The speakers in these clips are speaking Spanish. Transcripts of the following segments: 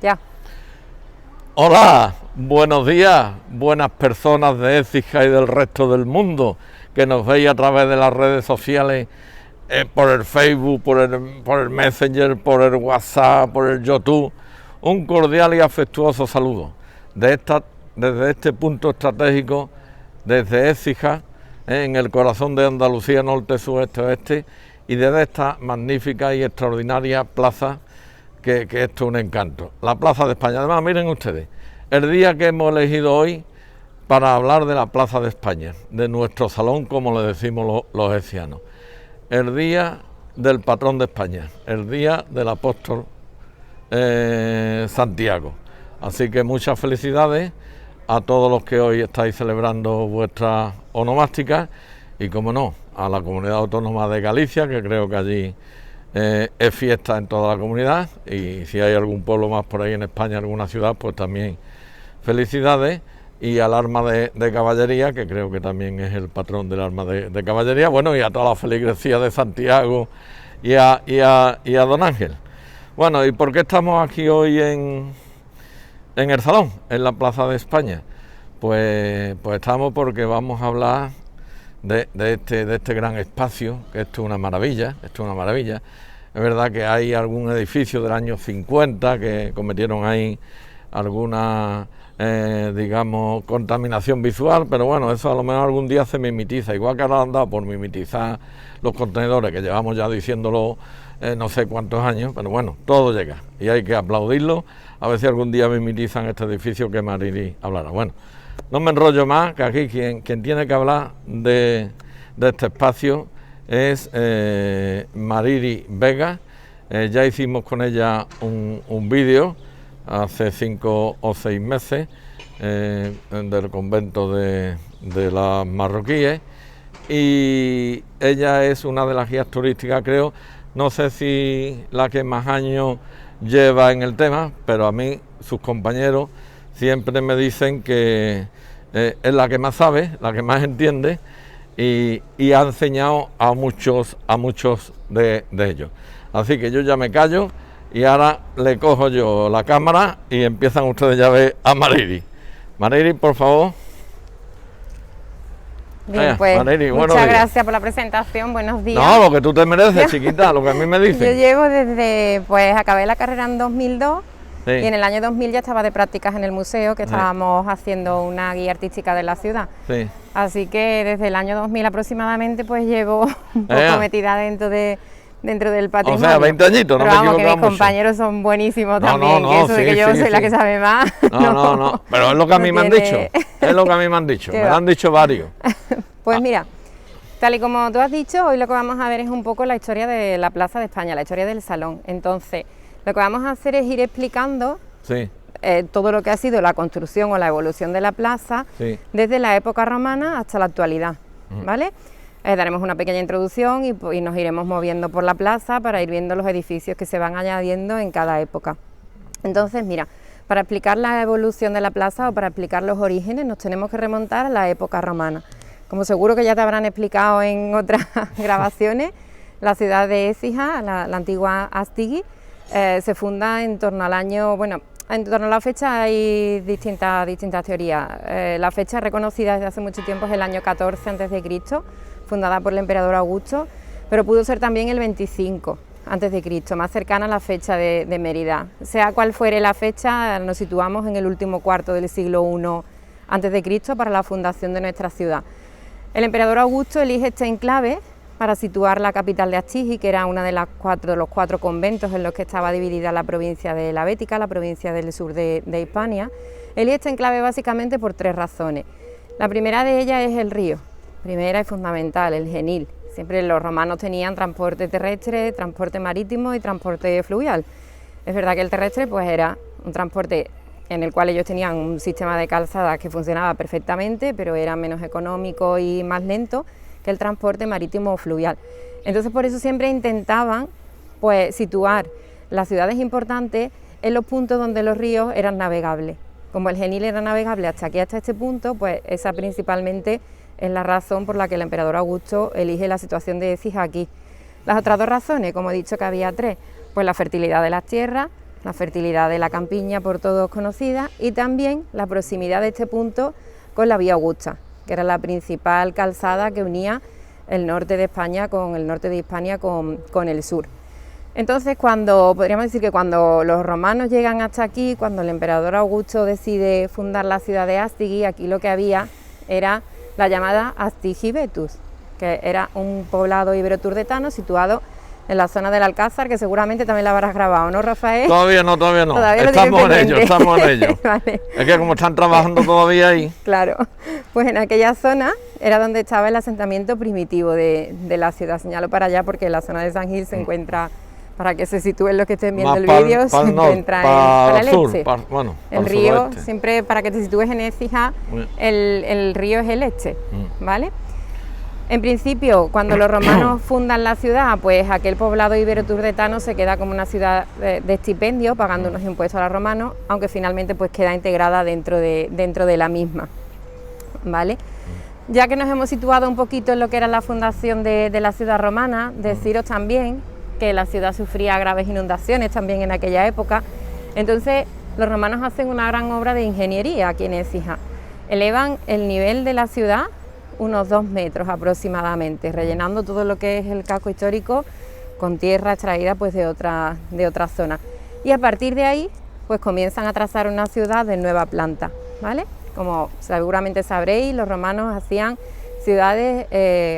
Ya. Hola, buenos días, buenas personas de Écija y del resto del mundo que nos veis a través de las redes sociales, por el Facebook, por el Messenger, por el WhatsApp, por el YouTube. Un cordial y afectuoso saludo desde este punto estratégico, desde Écija, en el corazón de Andalucía, norte, sudeste, oeste, y desde esta magnífica y extraordinaria plaza que esto es un encanto, la Plaza de España. Además, miren ustedes, el día que hemos elegido hoy para hablar de la Plaza de España, de nuestro salón, como le decimos los écianos, el día del patrón de España, el día del apóstol Santiago. Así que muchas felicidades a todos los que hoy estáis celebrando vuestras onomásticas y, como no, a la Comunidad Autónoma de Galicia, que creo que allí es fiesta en toda la comunidad, y si hay algún pueblo más por ahí en España, alguna ciudad, pues también felicidades, y al arma de caballería, que creo que también es el patrón del arma de caballería, bueno, y a toda la feligresía de Santiago y a Don Ángel. Bueno, ¿y por qué estamos aquí hoy en el salón, en la Plaza de España? Pues estamos porque vamos a hablar de este gran espacio, que esto es una maravilla, Es verdad que hay algún edificio del año 50 que cometieron ahí alguna, digamos, contaminación visual, pero bueno, eso a lo mejor algún día se mimetiza, igual que ahora han dado por mimetizar los contenedores, que llevamos ya diciéndolo no sé cuántos años, pero bueno, todo llega y hay que aplaudirlo, a ver si algún día mimetizan este edificio que Mariri hablará. Bueno, no me enrollo más, que aquí quien tiene que hablar de este espacio es Mariri Vega. Ya hicimos con ella un vídeo hace 5 o 6 meses del convento de las marroquíes, y ella es una de las guías turísticas, creo, no sé si la que más años lleva en el tema, pero a mí sus compañeros siempre me dicen que es la que más sabe, la que más entiende, y ha enseñado a muchos de ellos. Así que yo ya me callo y ahora le cojo yo la cámara y empiezan ustedes ya a ver a Mariri. Mariri, por favor. Bien, pues Mariri, muchas gracias por la presentación, buenos días. No, lo que tú te mereces, chiquita, lo que a mí me dicen. Yo llevo desde, pues acabé la carrera en 2002. Sí. Y en el año 2000 ya estaba de prácticas en el museo, que estábamos haciendo una guía artística de la ciudad. Sí. Así que desde el año 2000 aproximadamente pues llevo un poco metida dentro del patrimonio. O sea, 20 añitos, no me equivoco mucho. Pero vamos, que mis compañeros son buenísimos también, que eso de que yo soy la que sabe más. No, pero es lo que a mí me han dicho, es lo que a mí me han dicho, me lo han dicho varios. Pues mira, tal y como tú has dicho, hoy lo que vamos a ver es un poco la historia de la Plaza de España, la historia del salón. Entonces, lo que vamos a hacer es ir explicando todo lo que ha sido la construcción o la evolución de la plaza desde la época romana hasta la actualidad, ¿vale? Daremos una pequeña introducción y nos iremos moviendo por la plaza para ir viendo los edificios que se van añadiendo en cada época. Entonces, mira, para explicar la evolución de la plaza o para explicar los orígenes nos tenemos que remontar a la época romana. Como seguro que ya te habrán explicado en otras grabaciones, la ciudad de Écija, la antigua Astigi, se funda en torno al año, bueno, en torno a la fecha hay distintas teorías. La fecha reconocida desde hace mucho tiempo es el año 14 a.C., fundada por el emperador Augusto, pero pudo ser también el 25 a.C., más cercana a la fecha de Mérida. Sea cual fuere la fecha, nos situamos en el último cuarto del siglo I a.C. para la fundación de nuestra ciudad. El emperador Augusto elige este enclave para situar la capital de Astigi, que era una de los cuatro conventos en los que estaba dividida la provincia de la Bética, la provincia del sur de Hispania. Elige este enclave básicamente por 3 razones. La primera de ellas es el río, primera y fundamental, el Genil. Siempre los romanos tenían transporte terrestre, transporte marítimo y transporte fluvial. Es verdad que el terrestre pues era un transporte en el cual ellos tenían un sistema de calzadas que funcionaba perfectamente, pero era menos económico y más lento que el transporte marítimo o fluvial. Entonces por eso siempre intentaban pues situar las ciudades importantes en los puntos donde los ríos eran navegables. Como el Genil era navegable hasta aquí, hasta este punto, pues esa principalmente es la razón por la que el emperador Augusto elige la situación de Écija aquí. Las otras 2 razones, como he dicho que había 3, pues la fertilidad de las tierras, la fertilidad de la campiña por todos conocida y también la proximidad de este punto con la Vía Augusta, que era la principal calzada que unía el norte de España con el norte de Hispania con el sur. Entonces, podríamos decir que cuando los romanos llegan hasta aquí, cuando el emperador Augusto decide fundar la ciudad de Astigui, aquí lo que había era la llamada Astigibetus, que era un poblado ibero-turdetano situado en la zona del Alcázar, que seguramente también la habrás grabado, ¿no, Rafael? Todavía no. Estamos en ello. Vale. Es que como están trabajando todavía ahí. Claro, pues en aquella zona era donde estaba el asentamiento primitivo de la ciudad. Señalo para allá porque la zona de San Gil se encuentra, para que se sitúen los que estén viendo el vídeo, se encuentra para el este. El río, siempre para que te sitúes en Écija, el río es el este, ¿vale? En principio, cuando los romanos fundan la ciudad, pues aquel poblado ibero-turdetano se queda como una ciudad de estipendio, pagando unos impuestos a los romanos, aunque finalmente pues queda integrada dentro de la misma, ¿vale? Ya que nos hemos situado un poquito en lo que era la fundación de la ciudad romana, deciros también que la ciudad sufría graves inundaciones también en aquella época. Entonces los romanos hacen una gran obra de ingeniería aquí en Écija. Elevan el nivel de la ciudad unos 2 metros aproximadamente, rellenando todo lo que es el casco histórico con tierra extraída pues de otra zona. Y a partir de ahí pues comienzan a trazar una ciudad de nueva planta, ¿vale? Como seguramente sabréis, los romanos hacían ciudades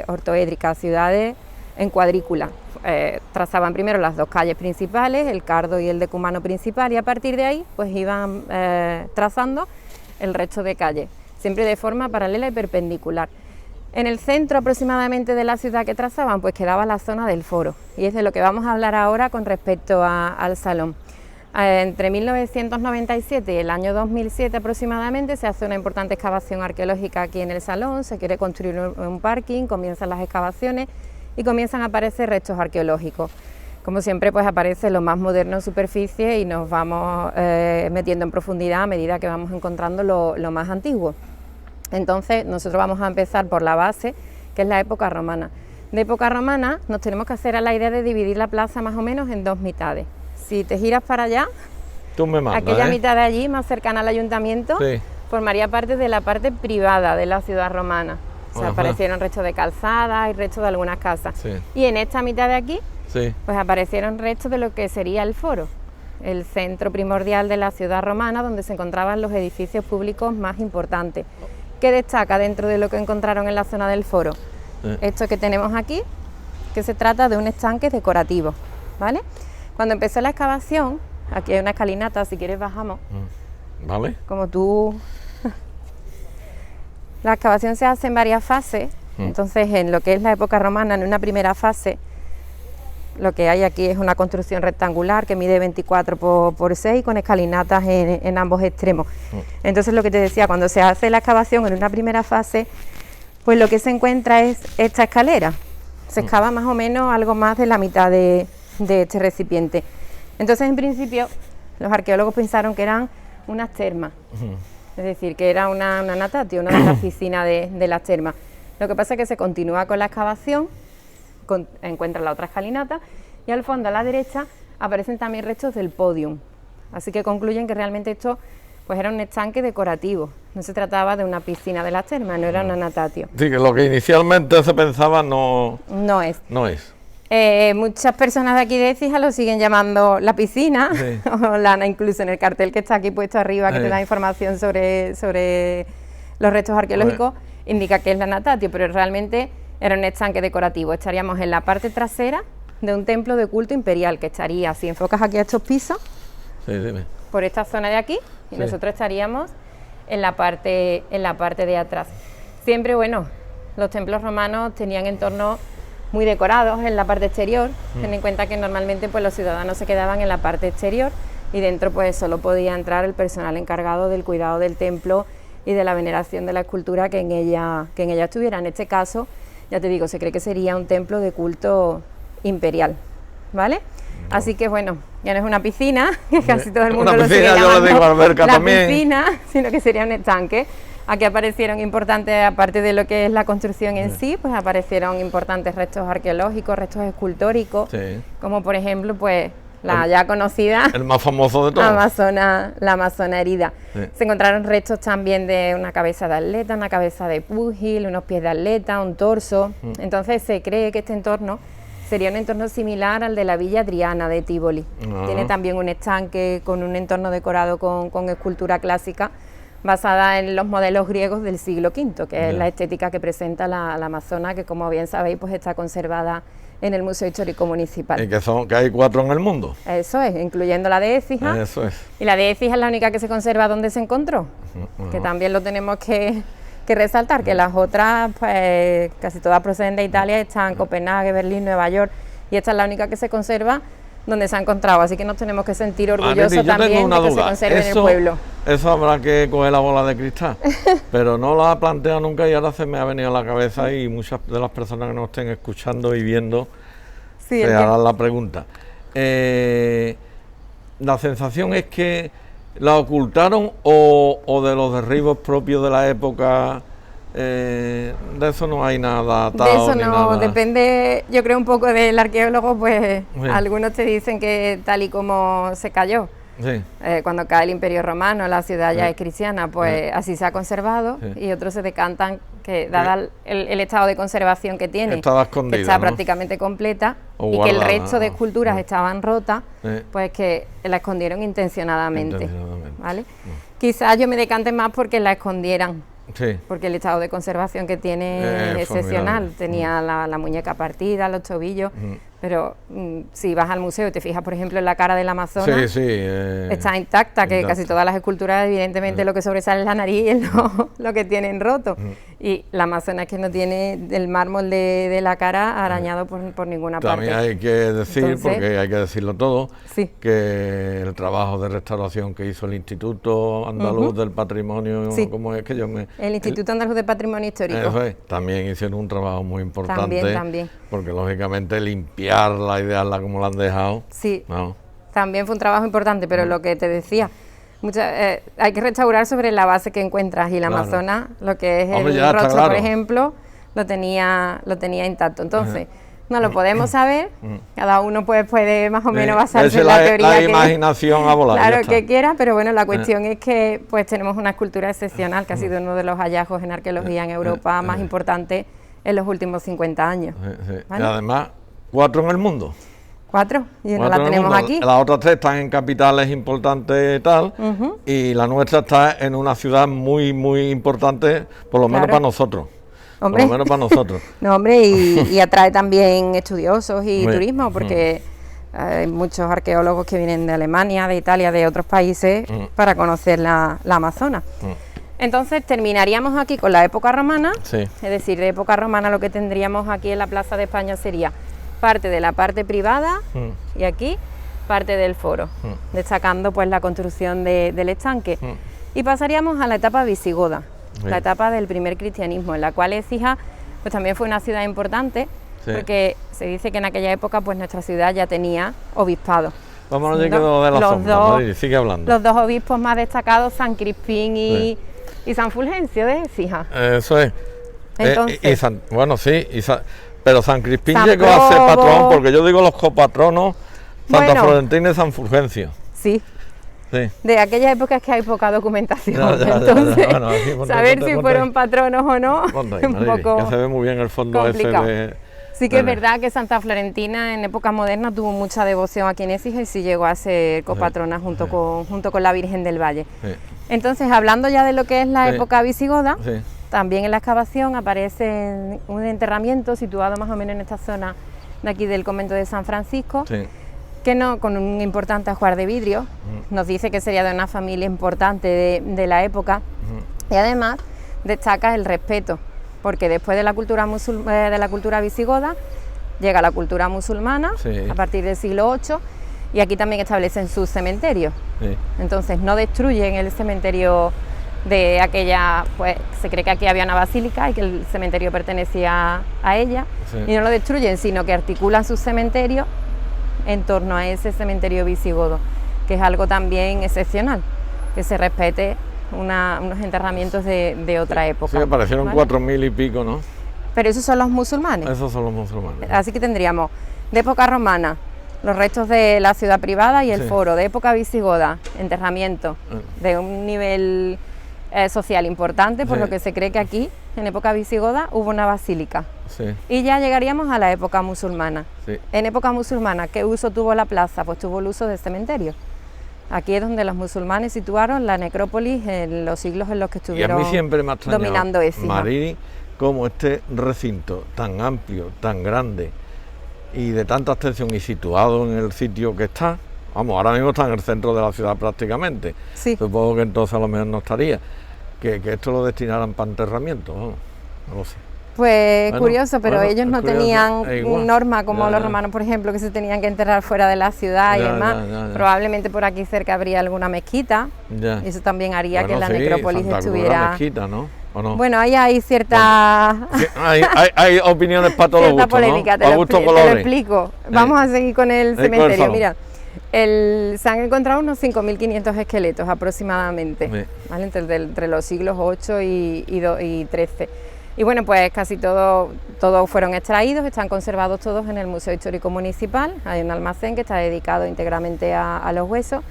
ortoédricas, ciudades en cuadrícula. Trazaban primero las 2 calles principales, el Cardo y el Decumano principal, y a partir de ahí pues iban trazando el resto de calles, siempre de forma paralela y perpendicular. En el centro aproximadamente de la ciudad que trazaban pues quedaba la zona del foro, y es de lo que vamos a hablar ahora con respecto al Salón. Entre 1997 y el año 2007 aproximadamente se hace una importante excavación arqueológica aquí en el Salón, se quiere construir un parking, comienzan las excavaciones y comienzan a aparecer restos arqueológicos. Como siempre pues aparece lo más moderno en superficie y nos vamos metiendo en profundidad a medida que vamos encontrando lo más antiguo. Entonces nosotros vamos a empezar por la base, que es la época romana. De época romana nos tenemos que hacer a la idea de dividir la plaza más o menos en 2 mitades. Si te giras para allá, tú me mandas, aquella mitad de allí, más cercana al ayuntamiento, sí, formaría parte de la parte privada de la ciudad romana. O sea, aparecieron restos de calzadas y restos de algunas casas. Sí. Y en esta mitad de aquí, sí, pues aparecieron restos de lo que sería el foro, el centro primordial de la ciudad romana, donde se encontraban los edificios públicos más importantes. ¿Qué destaca dentro de lo que encontraron en la zona del foro? Esto que tenemos aquí, que se trata de un estanque decorativo, ¿vale? Cuando empezó la excavación, aquí hay una escalinata, si quieres bajamos. ¿Vale? Como tú... La excavación se hace en varias fases, entonces en lo que es la época romana, en una primera fase, lo que hay aquí es una construcción rectangular que mide 24 por 6 con escalinatas en ambos extremos. Entonces lo que te decía, cuando se hace la excavación en una primera fase, pues lo que se encuentra es esta escalera. Se excava más o menos algo más de la mitad de este recipiente. Entonces en principio los arqueólogos pensaron que eran unas termas, es decir, que era una natatio, una de las piscinas de las termas. Lo que pasa es que se continúa con la excavación, encuentran la otra escalinata y al fondo a la derecha aparecen también restos del podium, así que concluyen que realmente esto pues era un estanque decorativo, no se trataba de una piscina de las termas, no era una natatio. Sí, que lo que inicialmente se pensaba no es. Muchas personas de aquí de Écija lo siguen llamando la piscina, sí, o incluso en el cartel que está aquí puesto arriba, que te da información sobre los restos arqueológicos, indica que es la natatio, pero realmente era un estanque decorativo. Estaríamos en la parte trasera de un templo de culto imperial, que estaría, si enfocas aquí a estos pisos, sí, por esta zona de aquí, y sí, nosotros estaríamos en la parte de atrás. Siempre, bueno, los templos romanos tenían entornos muy decorados en la parte exterior. Ten en cuenta que normalmente pues los ciudadanos se quedaban en la parte exterior y dentro pues solo podía entrar el personal encargado del cuidado del templo y de la veneración de la escultura que en ella estuviera. En este caso, ya te digo, se cree que sería un templo de culto imperial, ¿vale? No. Así que bueno, ya no es una piscina, que casi todo el mundo lo sigue llamando la piscina, sino que sería un estanque. Aquí aparecieron importantes, aparte de lo que es la construcción en sí, pues aparecieron importantes restos arqueológicos, restos escultóricos, sí, como por ejemplo pues la ya conocida. El más famoso de todos. La Amazona herida. Sí. Se encontraron restos también de una cabeza de atleta, una cabeza de púgil, unos pies de atleta, un torso. Entonces se cree que este entorno sería un entorno similar al de la Villa Adriana de Tívoli. Tiene también un estanque con un entorno decorado con escultura clásica basada en los modelos griegos del siglo V, que es la estética que presenta la Amazona, que como bien sabéis pues está conservada en el Museo Histórico Municipal. Y que hay 4 en el mundo. Eso es, incluyendo la de Écija. Eso es. Y la de Écija es la única que se conserva donde se encontró, que también lo tenemos que resaltar, que las otras, pues casi todas proceden de Italia, están en Copenhague, Berlín, Nueva York, y esta es la única que se conserva donde se ha encontrado, así que nos tenemos que sentir orgullosos también de que se conserve en el pueblo. Eso habrá que coger la bola de cristal, pero no lo ha planteado nunca y ahora se me ha venido a la cabeza y muchas de las personas que nos estén escuchando y viendo se harán la pregunta. La sensación es que la ocultaron o de los derribos propios de la época. De eso no hay nada atado. De eso no, depende, yo creo un poco del arqueólogo, pues algunos te dicen que tal y como se cayó, cuando cae el Imperio Romano, la ciudad ya es cristiana, pues así se ha conservado, y otros se decantan que dada el estado de conservación que tiene, que está prácticamente completa, y que el resto de esculturas estaban rotas, pues que la escondieron intencionadamente. ¿Vale? Quizás yo me decante más porque la escondieran. Porque el estado de conservación que tiene es excepcional. Tenía la muñeca partida, los tobillos, pero si vas al museo y te fijas, por ejemplo, en la cara del Amazona, está intacta, que casi todas las esculturas, evidentemente, lo que sobresale es la nariz y es lo que tienen roto. Y la Amazona es que no tiene el mármol de la cara arañado por ninguna parte. También hay que decir, porque hay que decirlo todo, que el trabajo de restauración que hizo el Instituto Andaluz del Patrimonio, ¿cómo es que yo me...? El Instituto Andaluz de Patrimonio Histórico. También hicieron un trabajo muy importante. También. Porque lógicamente limpiarla, idearla como la han dejado. También fue un trabajo importante, pero lo que te decía, hay que restaurar sobre la base que encuentras, y la Amazona, lo que es el rostro, por ejemplo, lo tenía intacto. Entonces, no lo podemos saber, cada uno puede más o menos basarse en la teoría la imaginación a volar. Claro, que quiera, pero bueno, la cuestión es que pues tenemos una escultura excepcional, que ha sido uno de los hallazgos en arqueología en Europa más importantes en los últimos 50 años. ¿Vale? Y además, 4 en el mundo. 4, y no la tenemos aquí. Las otras 3 están en capitales importantes y tal, y la nuestra está en una ciudad muy, muy importante, por lo menos para nosotros. Hombre. Por lo menos para nosotros. No, hombre, y atrae también estudiosos y turismo, porque hay muchos arqueólogos que vienen de Alemania, de Italia, de otros países, para conocer la Amazona. Entonces terminaríamos aquí con la época romana, es decir, de época romana lo que tendríamos aquí en la Plaza de España sería parte de la parte privada y aquí parte del foro, destacando pues la construcción del estanque. Y pasaríamos a la etapa visigoda, la etapa del primer cristianismo, en la cual Écija pues también fue una ciudad importante, porque se dice que en aquella época pues nuestra ciudad ya tenía obispado. Vámonos de la sombra, sigue hablando. Los 2 obispos más destacados, San Crispín y San Fulgencio de Écija. Eso es. Entonces, pero San Crispín llegó a ser patrón, porque yo digo los copatronos, Santa Florentina y San Fulgencio. Sí. De aquella época es que hay poca documentación, entonces saber si fueron patronos o no es un poco que se ve muy bien el fondo complicado. ese Sí que es verdad que Santa Florentina en época moderna tuvo mucha devoción aquí en Écija y sí llegó a ser copatrona junto con la Virgen del Valle. Entonces, hablando ya de lo que es la época visigoda, también en la excavación aparece un enterramiento situado más o menos en esta zona de aquí del convento de San Francisco, con un importante ajuar de vidrio. Nos dice que sería de una familia importante de la época, y además destaca el respeto, porque después de la cultura visigoda llega la cultura musulmana a partir del siglo VIII, y aquí también establecen sus cementerios. Entonces no destruyen el cementerio de aquella, pues se cree que aquí había una basílica y que el cementerio pertenecía a ella, y no lo destruyen, sino que articulan sus cementerios en torno a ese cementerio visigodo, que es algo también excepcional, que se respete unos enterramientos de otra época. Sí, aparecieron 4.000 y pico, ¿no? Pero esos son los musulmanes. Esos son los musulmanes. Así que tendríamos de época romana los restos de la ciudad privada y el foro de época visigoda, enterramiento de un nivel social importante, por lo que se cree que aquí, en época visigoda, hubo una basílica. Y ya llegaríamos a la época musulmana. En época musulmana, ¿qué uso tuvo la plaza? Pues tuvo el uso del cementerio. Aquí es donde los musulmanes situaron la necrópolis en los siglos en los que estuvieron y a mí siempre me ha dominando Écija. Marili, como este recinto tan amplio, tan grande y de tanta extensión y situado en el sitio que está, vamos, ahora mismo está en el centro de la ciudad prácticamente, supongo que entonces a lo mejor no estaría, que esto lo destinaran para enterramiento, no lo sé. Pues bueno, curioso, pero ellos no tenían norma como los romanos, por ejemplo, que se tenían que enterrar fuera de la ciudad y demás. Probablemente por aquí cerca habría alguna mezquita y eso también haría que la necrópolis estuviera... mezquita, ¿no? ¿O no? Bueno, ahí hay cierta... hay opiniones para todos los gustos, polémica, ¿no? te lo explico. Vamos a seguir con el cementerio. Mira, se han encontrado unos 5.500 esqueletos aproximadamente, ¿vale? entre los siglos 8 y 13. Y bueno, pues casi todos fueron extraídos, están conservados todos en el Museo Histórico Municipal. Hay un almacén que está dedicado íntegramente a los huesos.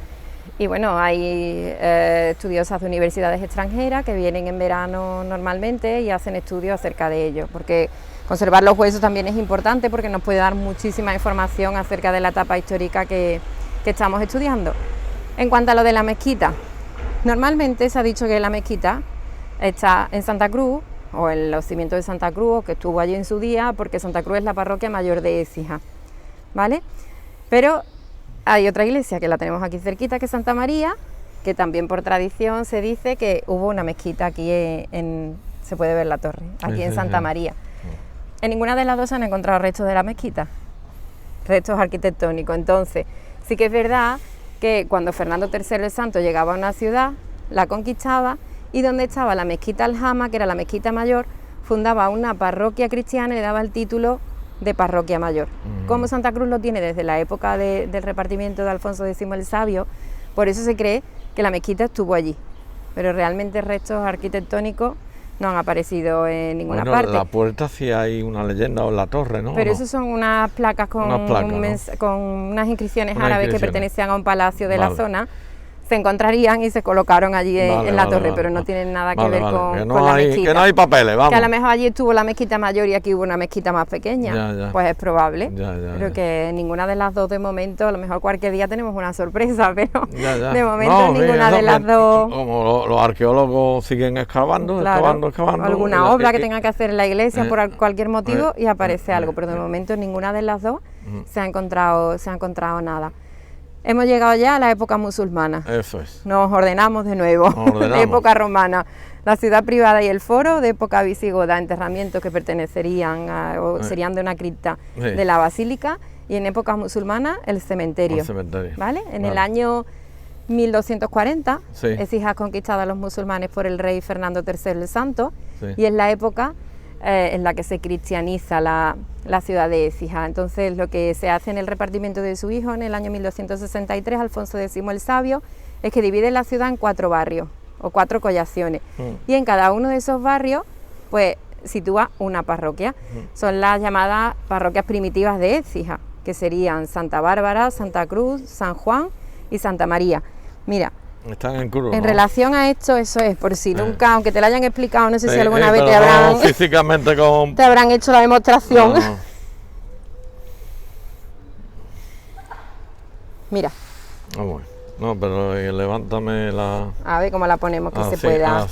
Y bueno, hay estudiosas de universidades extranjeras que vienen en verano normalmente y hacen estudios acerca de ello, porque conservar los huesos también es importante porque nos puede dar muchísima información acerca de la etapa histórica que estamos estudiando. En cuanto a lo de la mezquita, normalmente se ha dicho que la mezquita está en Santa Cruz, o en los cimientos de Santa Cruz, que estuvo allí en su día, porque Santa Cruz es la parroquia mayor de Écija, ¿vale? Pero hay otra iglesia que la tenemos aquí cerquita, que es Santa María, que también por tradición se dice que hubo una mezquita aquí se puede ver la torre, aquí en Santa María. En ninguna de las dos se han encontrado restos de la mezquita, restos arquitectónicos. Entonces, sí que es verdad que cuando Fernando III el Santo llegaba a una ciudad, la conquistaba, y donde estaba la mezquita Aljama, que era la mezquita mayor, fundaba una parroquia cristiana y le daba el título de parroquia mayor. Como Santa Cruz lo tiene desde la época del repartimiento de Alfonso X el Sabio, por eso se cree que la mezquita estuvo allí, pero realmente restos arquitectónicos no han aparecido en ninguna parte. La puerta sí hay una leyenda o la torre, ¿no? Pero eso son unas placas con unas inscripciones árabes que pertenecían a un palacio de la zona. Se encontrarían y se colocaron allí en la torre, pero no tienen nada que ver con la mezquita. Que no hay papeles, vamos. Que a lo mejor allí estuvo la mezquita mayor y aquí hubo una mezquita más pequeña, pues es probable. Pero que ninguna de las dos de momento, a lo mejor cualquier día tenemos una sorpresa, pero de momento ninguna de las dos... Como los arqueólogos siguen excavando, excavando. Alguna obra que tenga que hacer en la iglesia por cualquier motivo y aparece algo, pero de momento ninguna de las dos se ha encontrado nada. Hemos llegado ya a la época musulmana. Eso es. Nos ordenamos de nuevo. Época romana. La ciudad privada y el foro de época visigoda, enterramientos que pertenecerían o serían de una cripta de la basílica, y en época musulmana el cementerio. ¿Vale? En el año 1240, Écija es conquistada a los musulmanes por el rey Fernando III el Santo, y es la época en la que se cristianiza la ciudad de Écija. Entonces lo que se hace en el repartimiento de su hijo en el año 1263, Alfonso X el Sabio, es que divide la ciudad en 4 barrios o 4 collaciones, y en cada uno de esos barrios pues sitúa una parroquia. Son las llamadas parroquias primitivas de Écija, que serían Santa Bárbara, Santa Cruz, San Juan y Santa María. Mira, están en curva, en relación a esto, eso es, por si nunca, aunque te lo hayan explicado, no sé si alguna vez te habrán físicamente te habrán hecho la demostración. Mira. No, pero levántame la... A ver cómo la ponemos, que se pueda.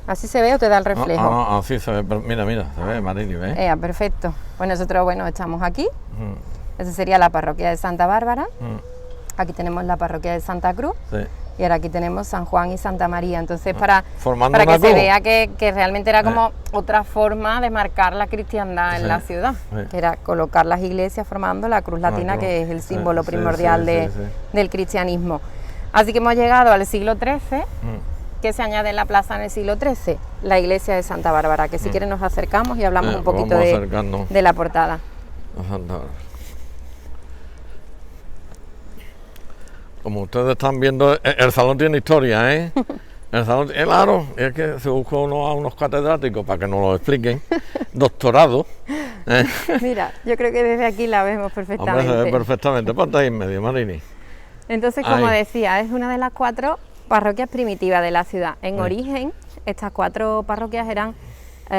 ¿Así se ve o te da el reflejo? Así se ve, pero mira, se ve, Marili, ¿ves? Perfecto. Pues nosotros, estamos aquí. Esa sería la parroquia de Santa Bárbara. Aquí tenemos la parroquia de Santa Cruz. Y ahora aquí tenemos San Juan y Santa María. Entonces, para que se vea que realmente era como otra forma de marcar la cristiandad en la ciudad, que era colocar las iglesias formando la cruz latina, que es el símbolo primordial del cristianismo. Así que hemos llegado al siglo XIII, que se añade en la plaza en el siglo XIII, la iglesia de Santa Bárbara, que si quieren nos acercamos y hablamos un poquito de la portada. Santa Bárbara. Como ustedes están viendo, el salón tiene historia, ¿eh? El salón, claro, es que se busca uno a unos catedráticos para que nos lo expliquen, doctorado. Mira, yo creo que desde aquí la vemos perfectamente. Hombre, se ve perfectamente, ponte ahí en medio, Marini. Entonces, como decía, es una de las 4 parroquias primitivas de la ciudad. En origen, estas 4 parroquias eran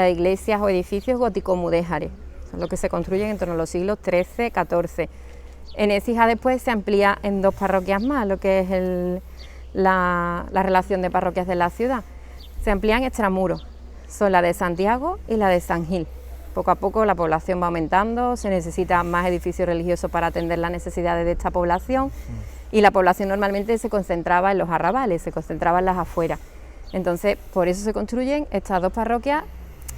iglesias o edificios gótico-mudéjares, son los que se construyen en torno a los siglos XIII, XIV. En Écija después se amplía en 2 parroquias más, lo que es la relación de parroquias de la ciudad. Se amplían extramuros, son la de Santiago y la de San Gil. Poco a poco la población va aumentando, se necesitan más edificios religiosos para atender las necesidades de esta población y la población normalmente se concentraba en los arrabales, se concentraba en las afueras. Entonces, por eso se construyen estas 2 parroquias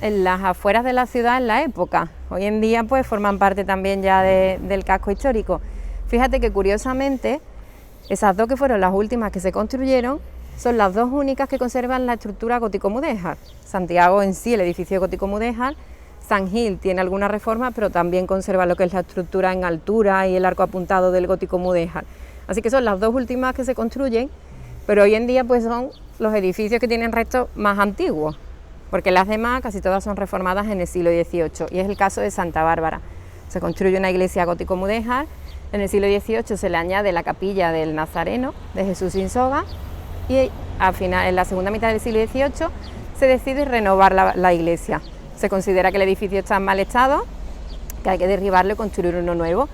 en las afueras de la ciudad en la época. Hoy en día pues forman parte también ya del casco histórico. Fíjate que curiosamente esas 2 que fueron las últimas que se construyeron son las 2 únicas que conservan la estructura gótico-mudéjar. Santiago en sí, el edificio gótico-mudéjar. San Gil tiene alguna reforma, pero también conserva lo que es la estructura en altura y el arco apuntado del gótico-mudéjar. Así que son las 2 últimas que se construyen, pero hoy en día pues son los edificios que tienen restos más antiguos, porque las demás casi todas son reformadas en el siglo XVIII, y es el caso de Santa Bárbara. Se construye una iglesia gótico-mudéjar, en el siglo XVIII se le añade la capilla del Nazareno, de Jesús sin soga, y al final, en la segunda mitad del siglo XVIII, se decide renovar la iglesia. Se considera que el edificio está en mal estado, que hay que derribarlo y construir uno nuevo.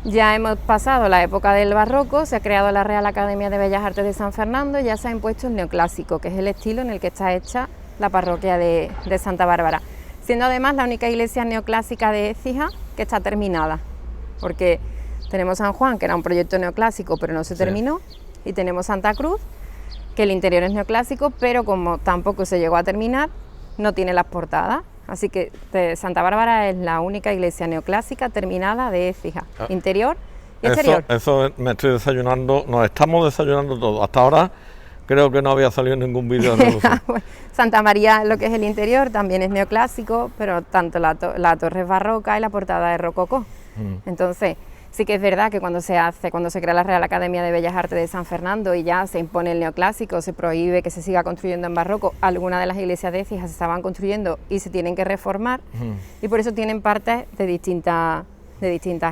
Ya hemos pasado la época del barroco, se ha creado la Real Academia de Bellas Artes de San Fernando y ya se ha impuesto el neoclásico, que es el estilo en el que está hecha la parroquia de Santa Bárbara, siendo además la única iglesia neoclásica de Écija que está terminada, porque tenemos San Juan, que era un proyecto neoclásico pero no se terminó, y tenemos Santa Cruz, que el interior es neoclásico, pero como tampoco se llegó a terminar, no tiene las portadas. Así que Santa Bárbara es la única iglesia neoclásica terminada de Écija, interior y exterior. Eso me estoy desayunando, nos estamos desayunando todo. Hasta ahora creo que no había salido ningún vídeo de bueno, Santa María, lo que es el interior, también es neoclásico, pero tanto la torre es barroca y la portada es rococó. Entonces, sí que es verdad que cuando se crea la Real Academia de Bellas Artes de San Fernando y ya se impone el neoclásico, se prohíbe que se siga construyendo en barroco, algunas de las iglesias de Écija se estaban construyendo y se tienen que reformar, y por eso tienen partes de distintas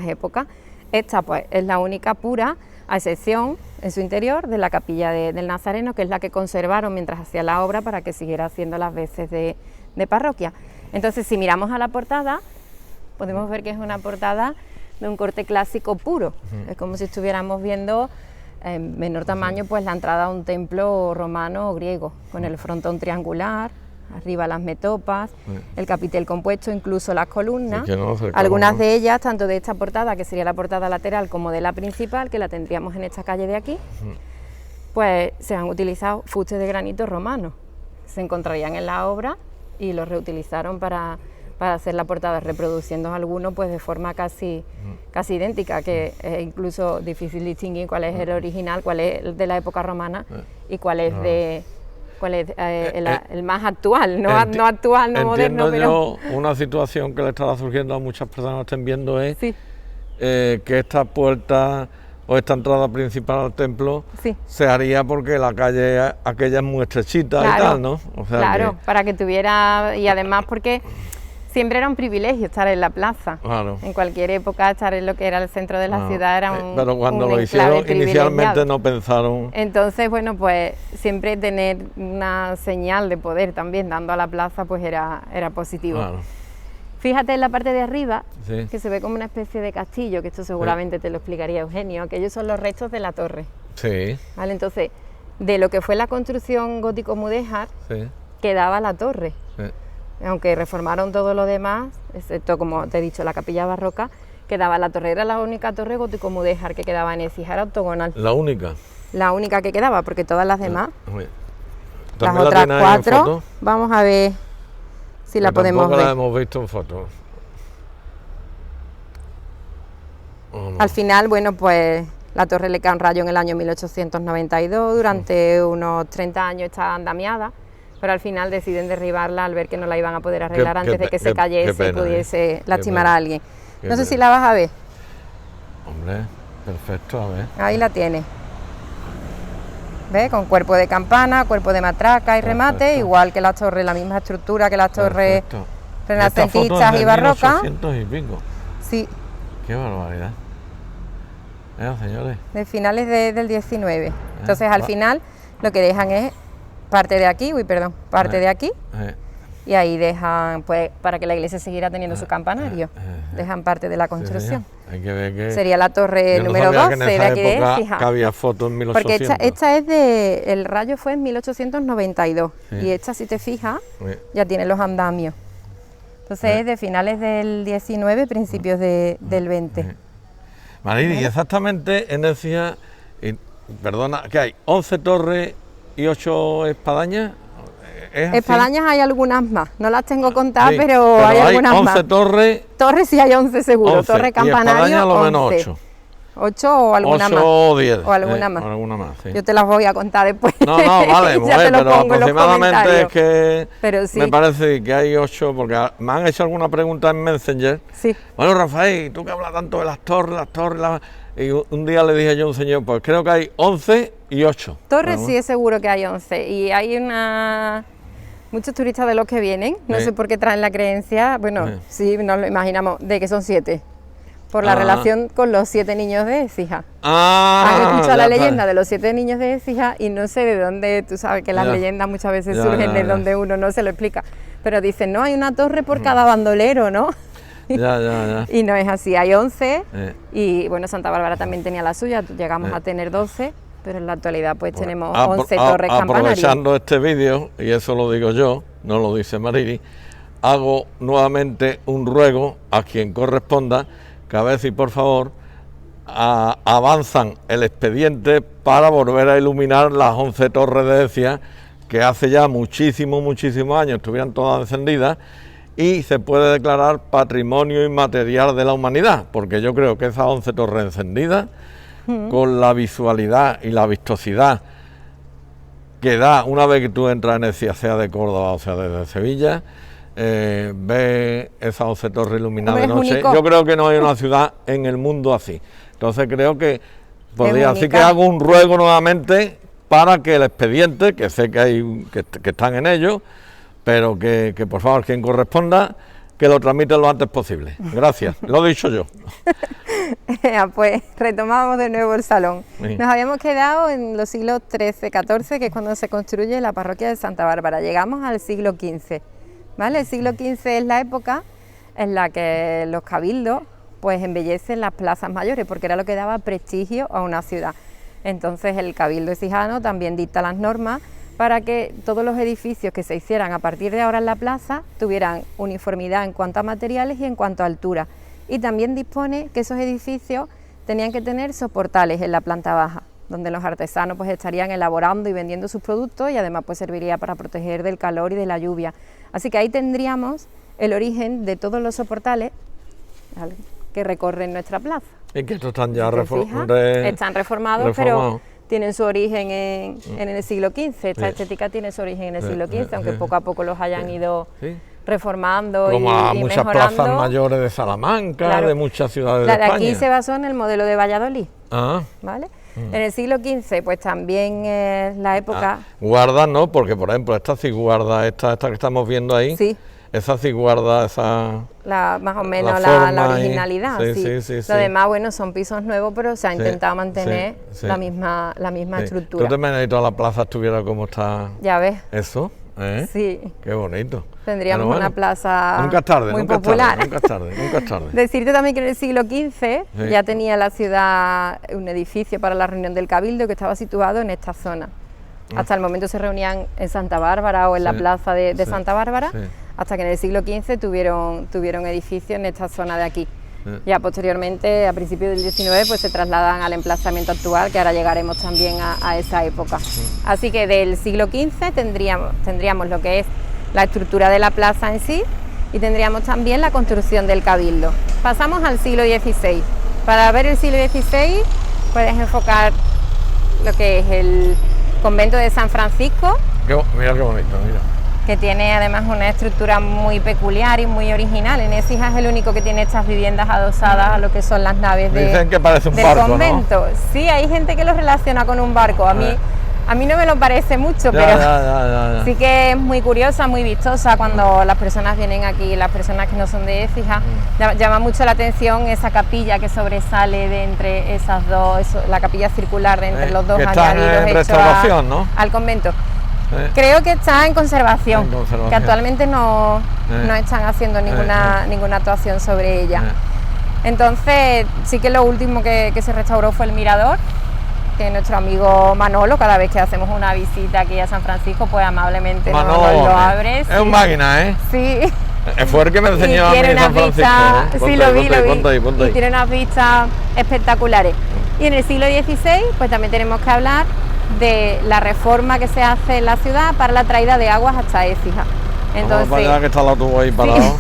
épocas. Esta pues es la única pura, a excepción en su interior de la capilla del Nazareno, que es la que conservaron mientras hacía la obra para que siguiera haciendo las veces de parroquia. Entonces, si miramos a la portada, podemos ver que es una portada de un corte clásico puro. Es como si estuviéramos viendo en menor tamaño pues la entrada a un templo romano o griego, con el frontón triangular, arriba las metopas, el capitel compuesto, incluso las columnas, algunas de ellas, tanto de esta portada, que sería la portada lateral, como de la principal, que la tendríamos en esta calle de aquí, pues se han utilizado fustes de granito romano, se encontrarían en la obra y los reutilizaron para hacer la portada, reproduciendo algunos pues de forma casi idéntica, que es incluso difícil distinguir cuál es el original, cuál es de la época romana y cuál es el más actual, no actual, no moderno. Entiendo yo una situación que le estará surgiendo a muchas personas que estén viendo es que esta puerta o esta entrada principal al templo se haría porque la calle aquella es muy estrechita, claro, y tal, ¿no? O sea, claro, para que tuviera, y además porque siempre era un privilegio estar en la plaza. Claro. En cualquier época estar en lo que era el centro de la ciudad era pero cuando lo hicieron inicialmente no pensaron. Entonces, bueno, pues siempre tener una señal de poder también dando a la plaza pues era positivo. Claro. Fíjate en la parte de arriba, que se ve como una especie de castillo, que esto seguramente te lo explicaría Eugenio, aquellos son los restos de la torre. Sí. ¿Vale? Entonces, de lo que fue la construcción gótico-mudéjar, quedaba la torre. Aunque reformaron todo lo demás, excepto, como te he dicho, la capilla barroca, quedaba la torre. Era la única torre gótico-mudéjar que quedaba en Écija, era octogonal. ¿La única? La única que quedaba, porque todas las demás, las otras 4, vamos a ver si la podemos ver. La hemos visto en fotos. Al final, bueno, pues la torre le cae un rayo en el año 1892, durante unos 30 años está andamiada, pero al final deciden derribarla al ver que no la iban a poder arreglar antes de que se cayese y pudiese lastimar a alguien. No sé si la vas a ver. Hombre, perfecto, a ver. Ahí la tiene. ¿ves? Con cuerpo de campana, cuerpo de matraca y remate, igual que las torres, la misma estructura que las torres renacentistas y barrocas. 1800 y pico. Sí. Qué barbaridad. Señores. De finales del 19. Entonces al final lo que dejan es parte de aquí, parte de aquí. Y ahí dejan, pues, para que la iglesia siguiera teniendo su campanario, dejan parte de la construcción. Sí, hay que ver que sería la torre número 12 de aquí de Écija. Que había fotos en 1800. Porque esta es de, el rayo fue en 1892, y esta, si te fijas, ya tiene los andamios. Entonces es de finales del 19, principios del 20. Marili, y exactamente en Écija, perdona, ¿qué hay? ¿11 torres y 8 espadañas? Espadañas hay algunas más, no las tengo contadas, pero hay algunas más. 11 torres. Torres sí hay 11 seguro, 11, torre campanario. Y espadañas a lo menos 8. 8 o alguna más. 8 o 10. O alguna más. Alguna más, sí. Yo te las voy a contar después. No, vale, pero aproximadamente es que sí. Me parece que hay 8, porque me han hecho alguna pregunta en Messenger. Sí. Bueno, Rafael, tú que hablas tanto de las torres, y un día le dije yo a un señor, pues creo que hay 11 y 8. Torres sí es seguro que hay 11, y hay muchos turistas de los que vienen, no sé por qué traen la creencia, sí, nos lo imaginamos, de que son 7, por la relación con los 7 niños de Écija. Han escuchado la leyenda de los 7 niños de Écija y no sé de dónde, tú sabes que las leyendas muchas veces surgen de donde uno no se lo explica, pero dicen, no, hay una torre por cada bandolero, ¿no? Y no es así, hay 11, y bueno, Santa Bárbara también tenía la suya, llegamos a tener 12. Pero en la actualidad pues tenemos 11 torres campanarias. Aprovechando este vídeo, y eso lo digo yo, no lo dice Marili, hago nuevamente un ruego a quien corresponda, que a ver si por favor avanzan el expediente para volver a iluminar las 11 torres de Écija, que hace ya muchísimos años estuvieran todas encendidas, y se puede declarar patrimonio inmaterial de la humanidad, porque yo creo que esas 11 torres encendidas, con la visualidad y la vistosidad que da una vez que tú entras en Écija, sea de Córdoba o sea desde Sevilla, ves esas 11 torres iluminadas de noche. Yo creo que no hay una ciudad en el mundo así. Entonces creo que podría, así que hago un ruego nuevamente para que el expediente, que sé que hay que están en ello, pero que por favor quien corresponda, que lo tramite lo antes posible. Gracias, lo he dicho yo. Pues retomamos de nuevo el salón. Sí. Nos habíamos quedado en los siglos XIII, XIV, que es cuando se construye la parroquia de Santa Bárbara. Llegamos al siglo XV, ¿vale? El siglo XV es la época en la que los cabildos pues embellecen las plazas mayores, porque era lo que daba prestigio a una ciudad. Entonces el cabildo écijano también dicta las normas para que todos los edificios que se hicieran a partir de ahora en la plaza tuvieran uniformidad en cuanto a materiales y en cuanto a altura. Y también dispone que esos edificios tenían que tener soportales en la planta baja, donde los artesanos pues estarían elaborando y vendiendo sus productos, y además pues serviría para proteger del calor y de la lluvia. Así que ahí tendríamos el origen de todos los soportales, ¿vale?, que recorren nuestra plaza. Y que estos están ya están reformados, pero tienen su origen en el siglo XV. Esta estética tiene su origen en el siglo XV, aunque poco a poco los hayan ido reformando como y a muchas mejorando. Plazas mayores de Salamanca, de muchas ciudades de España. La de aquí se basó en el modelo de Valladolid, ¿vale? En el siglo XV, pues también es la época... Guarda, ¿no? Porque, por ejemplo, esta ciguarda, esta que estamos viendo ahí, esa ciguarda, más o menos la originalidad, sí. Lo demás, bueno, son pisos nuevos, pero se ha intentado mantener la misma estructura. ¿Tú te imaginas que toda la plaza estuviera como está? Ya ves. ¿Eso? Sí. Qué bonito. Tendríamos una plaza nunca es tarde, muy nunca popular. Nunca es tarde. Decirte también que en el siglo XV ya tenía la ciudad un edificio para la reunión del cabildo que estaba situado en esta zona. Hasta el momento se reunían en Santa Bárbara o en la plaza de Santa Bárbara, hasta que en el siglo XV tuvieron edificios en esta zona de aquí. Ya posteriormente, a principios del XIX, pues se trasladan al emplazamiento actual, que ahora llegaremos también a esa época. Así que del siglo XV tendríamos lo que es la estructura de la plaza en sí, y tendríamos también la construcción del cabildo. Pasamos al siglo XVI. Para ver el siglo XVI puedes enfocar lo que es el convento de San Francisco. Mira qué bonito, mira. Que tiene además una estructura muy peculiar y muy original. En Écija es el único que tiene estas viviendas adosadas a lo que son las naves Dicen que parece un del barco, convento. ¿no? Sí, hay gente que lo relaciona con un barco. A mí A mí no me lo parece mucho, pero sí que es muy curiosa, muy vistosa cuando las personas vienen aquí, las personas que no son de Écija. Llama mucho la atención esa capilla que sobresale de entre esas dos, la capilla circular de entre los dos añadidos hechos al convento. Creo que está en conservación, que actualmente no están haciendo ninguna actuación sobre ella. Entonces, sí que lo último que se restauró fue el mirador, que nuestro amigo Manolo, cada vez que hacemos una visita aquí a San Francisco, pues amablemente nos lo abre. Es un máquina, ¿eh? Sí. Fue el que me enseñó a mí San Francisco. Sí, lo vi. Y tiene unas vistas espectaculares. Y en el siglo XVI, pues también tenemos que hablar de la reforma que se hace en la ciudad para la traída de aguas hasta Écija. Entonces, para allá que está el autobús ahí parado.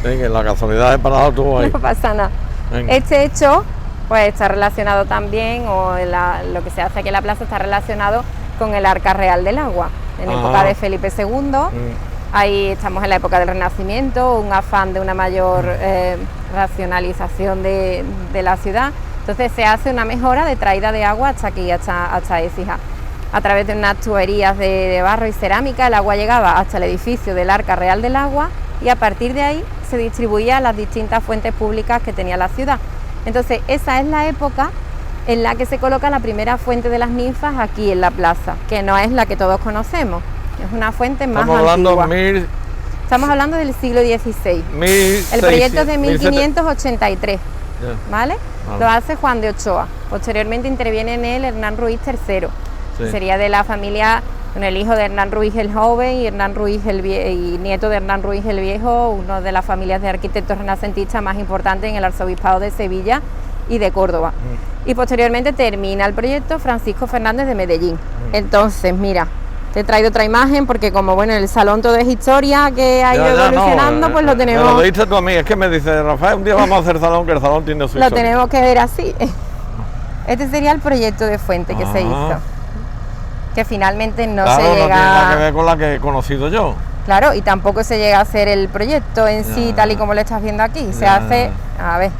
Sí. Que la casualidad es para el autobús ahí. No pasa nada. Venga. Este hecho pues está relacionado también, lo que se hace aquí en la plaza está relacionado con el Arca Real del Agua, en época de Felipe II. Ahí estamos en la época del Renacimiento, un afán de una mayor racionalización de la ciudad. Entonces se hace una mejora de traída de agua hasta aquí, hasta Écija. A través de unas tuberías de barro y cerámica, el agua llegaba hasta el edificio del Arca Real del Agua y a partir de ahí se distribuía a las distintas fuentes públicas que tenía la ciudad. Entonces esa es la época en la que se coloca la primera fuente de las ninfas aquí en la plaza, que no es la que todos conocemos, es una fuente más antigua. Estamos hablando del siglo XVI. El proyecto es de 1583, ¿vale? Lo hace Juan de Ochoa. Posteriormente interviene en él Hernán Ruiz III. Sería de la familia, con el hijo de Hernán Ruiz el Joven y Hernán Ruiz y nieto de Hernán Ruiz el Viejo, una de las familias de arquitectos renacentistas más importantes en el arzobispado de Sevilla y de Córdoba. Y posteriormente termina el proyecto Francisco Fernández de Medellín. Entonces, mira, te he traído otra imagen porque como bueno, el salón todo es historia que ha ido evolucionando, pues lo tenemos... Me lo dijiste tú a mí, es que me dice Rafael, un día vamos a hacer salón, que el salón tiene su historia. Lo tenemos que ver así. Este sería el proyecto de fuente que se hizo, que finalmente no se llega... no tiene nada que ver con la que he conocido yo. Claro, y tampoco se llega a hacer el proyecto en sí, tal y como lo estás viendo aquí. Se hace, a ver,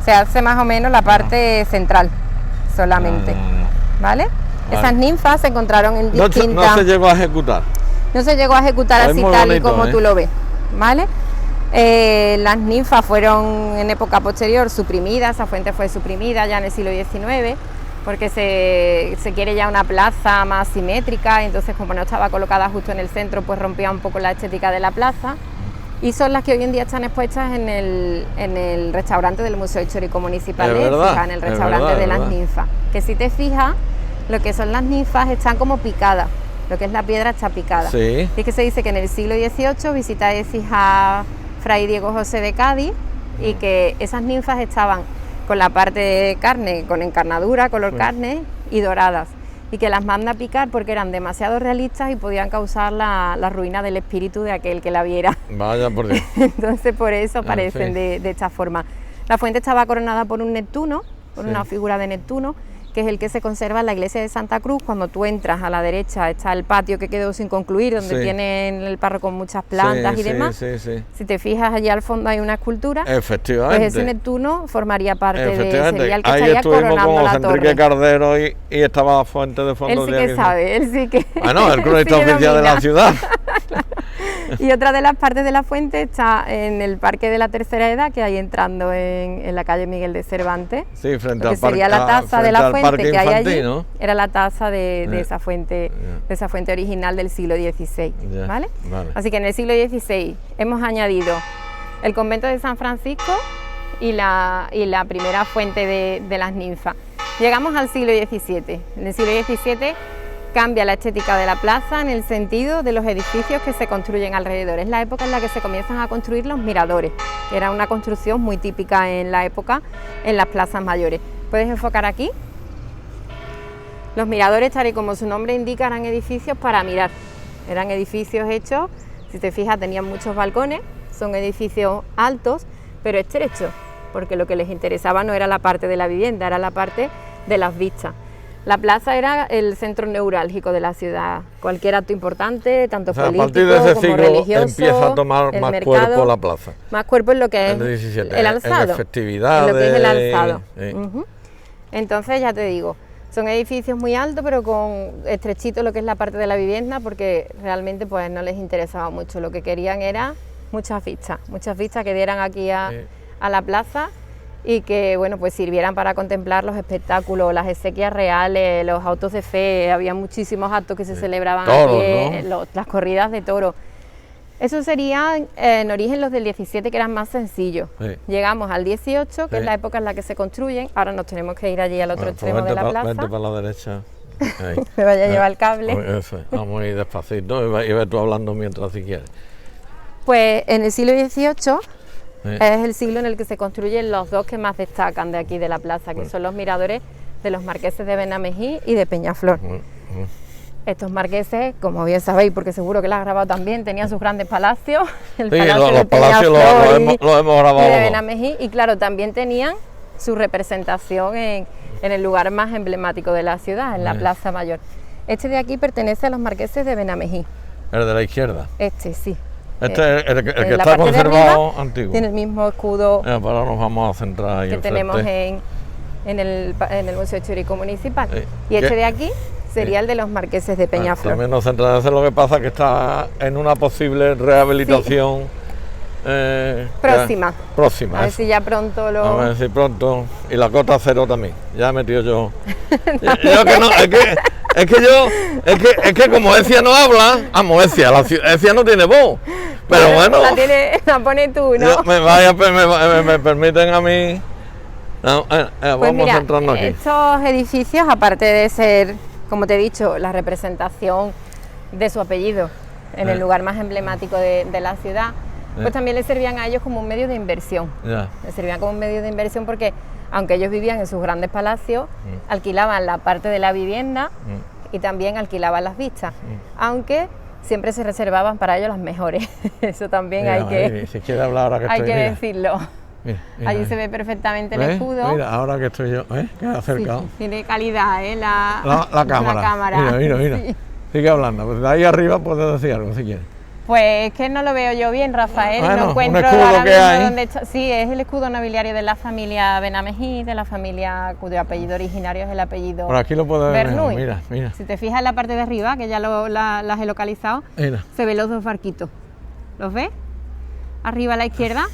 se hace más o menos la parte central solamente, ¿vale? Esas ninfas se encontraron en distintas... No se llegó a ejecutar. No se llegó a ejecutar así tal y como tú lo ves, ¿vale? Las ninfas fueron en época posterior suprimidas, esa fuente fue suprimida ya en el siglo XIX, porque se quiere ya una plaza más simétrica, entonces como no estaba colocada justo en el centro, pues rompía un poco la estética de la plaza, y son las que hoy en día están expuestas en el restaurante del Museo Histórico Municipal de Écija, en el restaurante de las ninfas, que si te fijas, lo que son las ninfas están como picadas, lo que es la piedra está picada. Sí. Y es que se dice que en el siglo XVIII visita Écija Fray Diego José de Cádiz y que esas ninfas estaban con la parte de carne, con encarnadura, color carne y doradas, y que las manda a picar porque eran demasiado realistas y podían causar la ruina del espíritu de aquel que la viera. Vaya por Dios. Entonces por eso parecen de esta forma. La fuente estaba coronada por un Neptuno, por una figura de Neptuno, que es el que se conserva en la iglesia de Santa Cruz. Cuando tú entras a la derecha está el patio que quedó sin concluir, donde tienen el párroco con muchas plantas y demás. Si te fijas, allí al fondo hay una escultura. Efectivamente. Pues ese Neptuno formaría parte sería el que ahí estaría coronando la torre. Enrique Cardero y estaba la fuente de fondo. Él sí que sabe, él sí que... Bueno, el cronista oficial de la ciudad. Y otra de las partes de la fuente está en el Parque de la Tercera Edad, que hay entrando en la calle Miguel de Cervantes. Sí, frente al parque. Sería la taza de la fuente que hay allí, ¿no? Era la taza de esa fuente, de esa fuente original del siglo XVI, ¿vale? Así que en el siglo XVI hemos añadido el convento de San Francisco y la primera fuente de las ninfas. Llegamos al siglo XVII. En el siglo XVII cambia la estética de la plaza en el sentido de los edificios que se construyen alrededor. Es la época en la que se comienzan a construir los miradores, que era una construcción muy típica en la época en las plazas mayores. ¿Puedes enfocar aquí? Los miradores, tal y como su nombre indica, eran edificios para mirar. Eran edificios hechos, si te fijas, tenían muchos balcones, son edificios altos, pero estrechos, porque lo que les interesaba no era la parte de la vivienda, era la parte de las vistas. La plaza era el centro neurálgico de la ciudad. Cualquier acto importante, tanto político a partir de ese como siglo religioso, empieza a tomar más cuerpo la plaza. Más cuerpo en lo que es el alzado. En festividades. En lo que es el alzado. Entonces ya te digo, Son edificios muy altos, pero con estrechito lo que es la parte de la vivienda, porque realmente pues no les interesaba mucho. Lo que querían era muchas vistas que dieran aquí a la plaza y que, bueno, pues sirvieran para contemplar los espectáculos, las exequias reales, los autos de fe. Había muchísimos actos que se celebraban toros, aquí, ¿no? Las corridas de toros. Eso sería en origen los del 17, que eran más sencillos. Sí. Llegamos al 18, que es la época en la que se construyen. Ahora nos tenemos que ir allí al otro extremo de la plaza. Vente para la derecha. Me vaya a llevar el cable. Eso, vamos a ir despacito y ve tú hablando mientras si quieres. Pues en el siglo XVIII es el siglo en el que se construyen los dos que más destacan de aquí de la plaza, que son los miradores de los marqueses de Benamejí y de Peñaflor. Estos marqueses, como bien sabéis, porque seguro que lo has grabado también, tenían sus grandes palacios, el palacio de Peñaflor lo hemos grabado y de Benamejí, y claro, también tenían su representación en el lugar más emblemático de la ciudad, en la Plaza Mayor. Este de aquí pertenece a los marqueses de Benamejí. ¿El de la izquierda? Este, sí. Este es el que está conservado antiguo. Tiene el mismo escudo ahora nos vamos a centrar ahí que tenemos en el Museo Histórico Municipal. Y este de aquí sería el de los marqueses de Peñaflor. También nos centramos en lo que pasa, que está en una posible rehabilitación próxima. Próxima. A ver si ya pronto lo... A ver si pronto. Y la cota cero también. Ya he metido yo. Yo que no, es que como Ecia no habla, Ecia no tiene voz. Pero bueno. La pone tú, ¿no? Me permiten a mí. Vamos a centrarnos aquí. Estos edificios, aparte de ser, como te he dicho, la representación de su apellido en el lugar más emblemático de la ciudad, pues también les servían a ellos como un medio de inversión. Les servían como un medio de inversión porque, aunque ellos vivían en sus grandes palacios, alquilaban la parte de la vivienda y también alquilaban las vistas, aunque siempre se reservaban para ellos las mejores. Eso también hay que, si quiere hablar ahora que hay estoy, que decirlo. Mira, allí se ve perfectamente el escudo. Mira, ahora que estoy yo, que he acercado. Sí, tiene calidad, la cámara. Mira. Sí. Sigue hablando, pues de ahí arriba puedes decir algo si quieres. Pues es que no lo veo yo bien, Rafael, bueno, no encuentro un escudo que hay. Dónde está. Sí, es el escudo nobiliario de la familia Benamejí, de la familia cuyo apellido originario es el apellido por aquí lo puedes ver Bernuy. Mira. Si te fijas en la parte de arriba, que ya las he localizado, se ven los dos barquitos. ¿Los ves? Arriba a la izquierda.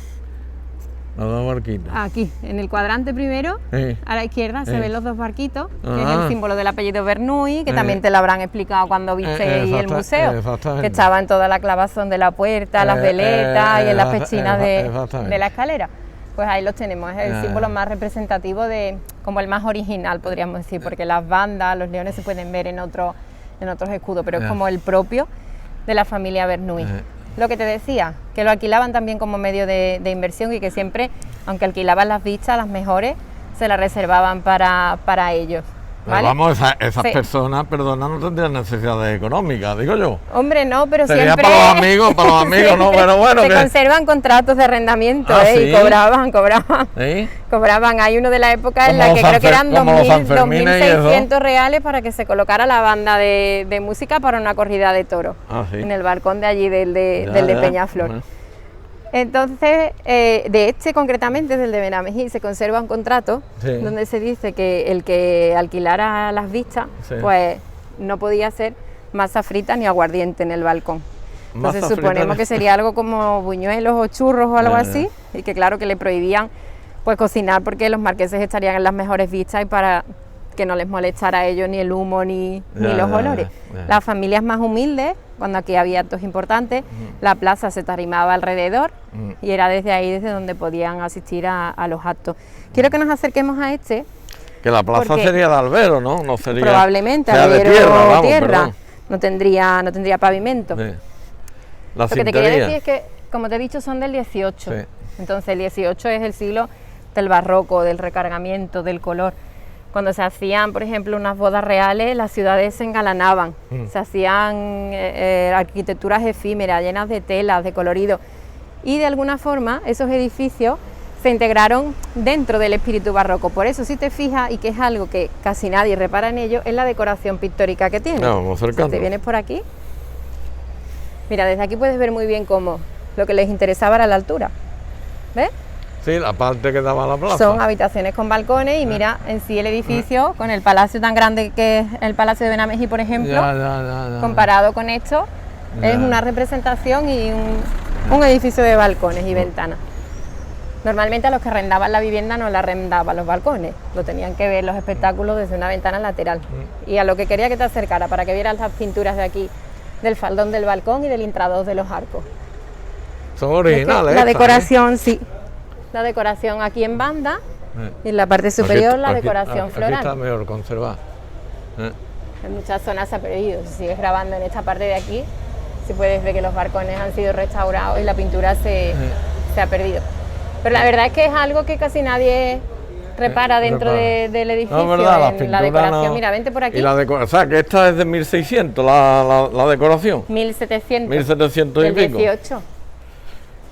Los dos barquitos. Aquí, en el cuadrante primero, a la izquierda se ven los dos barquitos, que es el símbolo del apellido Bernuy, que también te lo habrán explicado cuando viste el museo, que estaba en toda la clavazón de la puerta, las veletas y en las pechinas de la escalera. Pues ahí los tenemos, es el símbolo más representativo como el más original, podríamos decir, porque las bandas, los leones se pueden ver en otros escudos, pero es como el propio de la familia Bernuy. Lo que te decía, que lo alquilaban también como medio de inversión y que siempre, aunque alquilaban las vistas, las mejores, se las reservaban para ellos. ¿Vale? Vamos, esas personas, perdona, no tendrían necesidades económicas, digo yo. Hombre, no, pero sería siempre... para los amigos, ¿no? Pero bueno, se conservan contratos de arrendamiento, ¿sí? Y cobraban. ¿Sí? Cobraban, hay uno de la época en la que creo que eran 2.600 reales para que se colocara la banda de música para una corrida de toros, en el balcón de allí del de Peñaflor. Bueno. Entonces, de concretamente, del de Benamejí, se conserva un contrato donde se dice que el que alquilara las vistas, pues no podía hacer masa frita ni aguardiente en el balcón. Entonces suponemos que sería algo como buñuelos o churros o algo así, y que claro que le prohibían pues cocinar porque los marqueses estarían en las mejores vistas y para que no les molestara a ellos ni el humo ni los olores. Las familias más humildes, cuando aquí había actos importantes, la plaza se tarimaba alrededor y era desde donde podían asistir a los actos. Quiero que nos acerquemos a este. Que la plaza sería de albero, ¿no? No sería, probablemente, albero de tierra. No tendría pavimento. Lo que te quería decir es que, como te he dicho, son del 18. Entonces el 18 es el siglo del barroco, del recargamiento, del color. Cuando se hacían, por ejemplo, unas bodas reales, las ciudades se engalanaban, se hacían arquitecturas efímeras, llenas de telas, de colorido, y de alguna forma esos edificios se integraron dentro del espíritu barroco. Por eso, si te fijas, y que es algo que casi nadie repara en ello, es la decoración pictórica que tiene. Vamos acercando. Si te vienes por aquí, mira, desde aquí puedes ver muy bien cómo lo que les interesaba era la altura, ¿ves? Sí, la parte que daba a la plaza. Son habitaciones con balcones y mira en sí el edificio con el palacio tan grande que es el Palacio de Benamejí, por ejemplo, comparado con esto, es una representación y un edificio de balcones y ventanas. Normalmente a los que arrendaban la vivienda no la arrendaban los balcones, lo tenían que ver los espectáculos desde una ventana lateral. Y a lo que quería que te acercara, para que vieras las pinturas de aquí, del faldón del balcón y del intradós de los arcos. Son originales. La decoración, sí. La decoración aquí en banda y en la parte superior la decoración floral. Aquí está mejor conservada. En muchas zonas se ha perdido. Si sigues grabando en esta parte de aquí, si puedes ver que los balcones han sido restaurados y la pintura se ha perdido. Pero la verdad es que es algo que casi nadie repara dentro del edificio. No, verdad, en la decoración. No. Mira, vente por aquí. Y o sea, que esta es de 1600, la decoración. 1700. 1700 y pico. 18.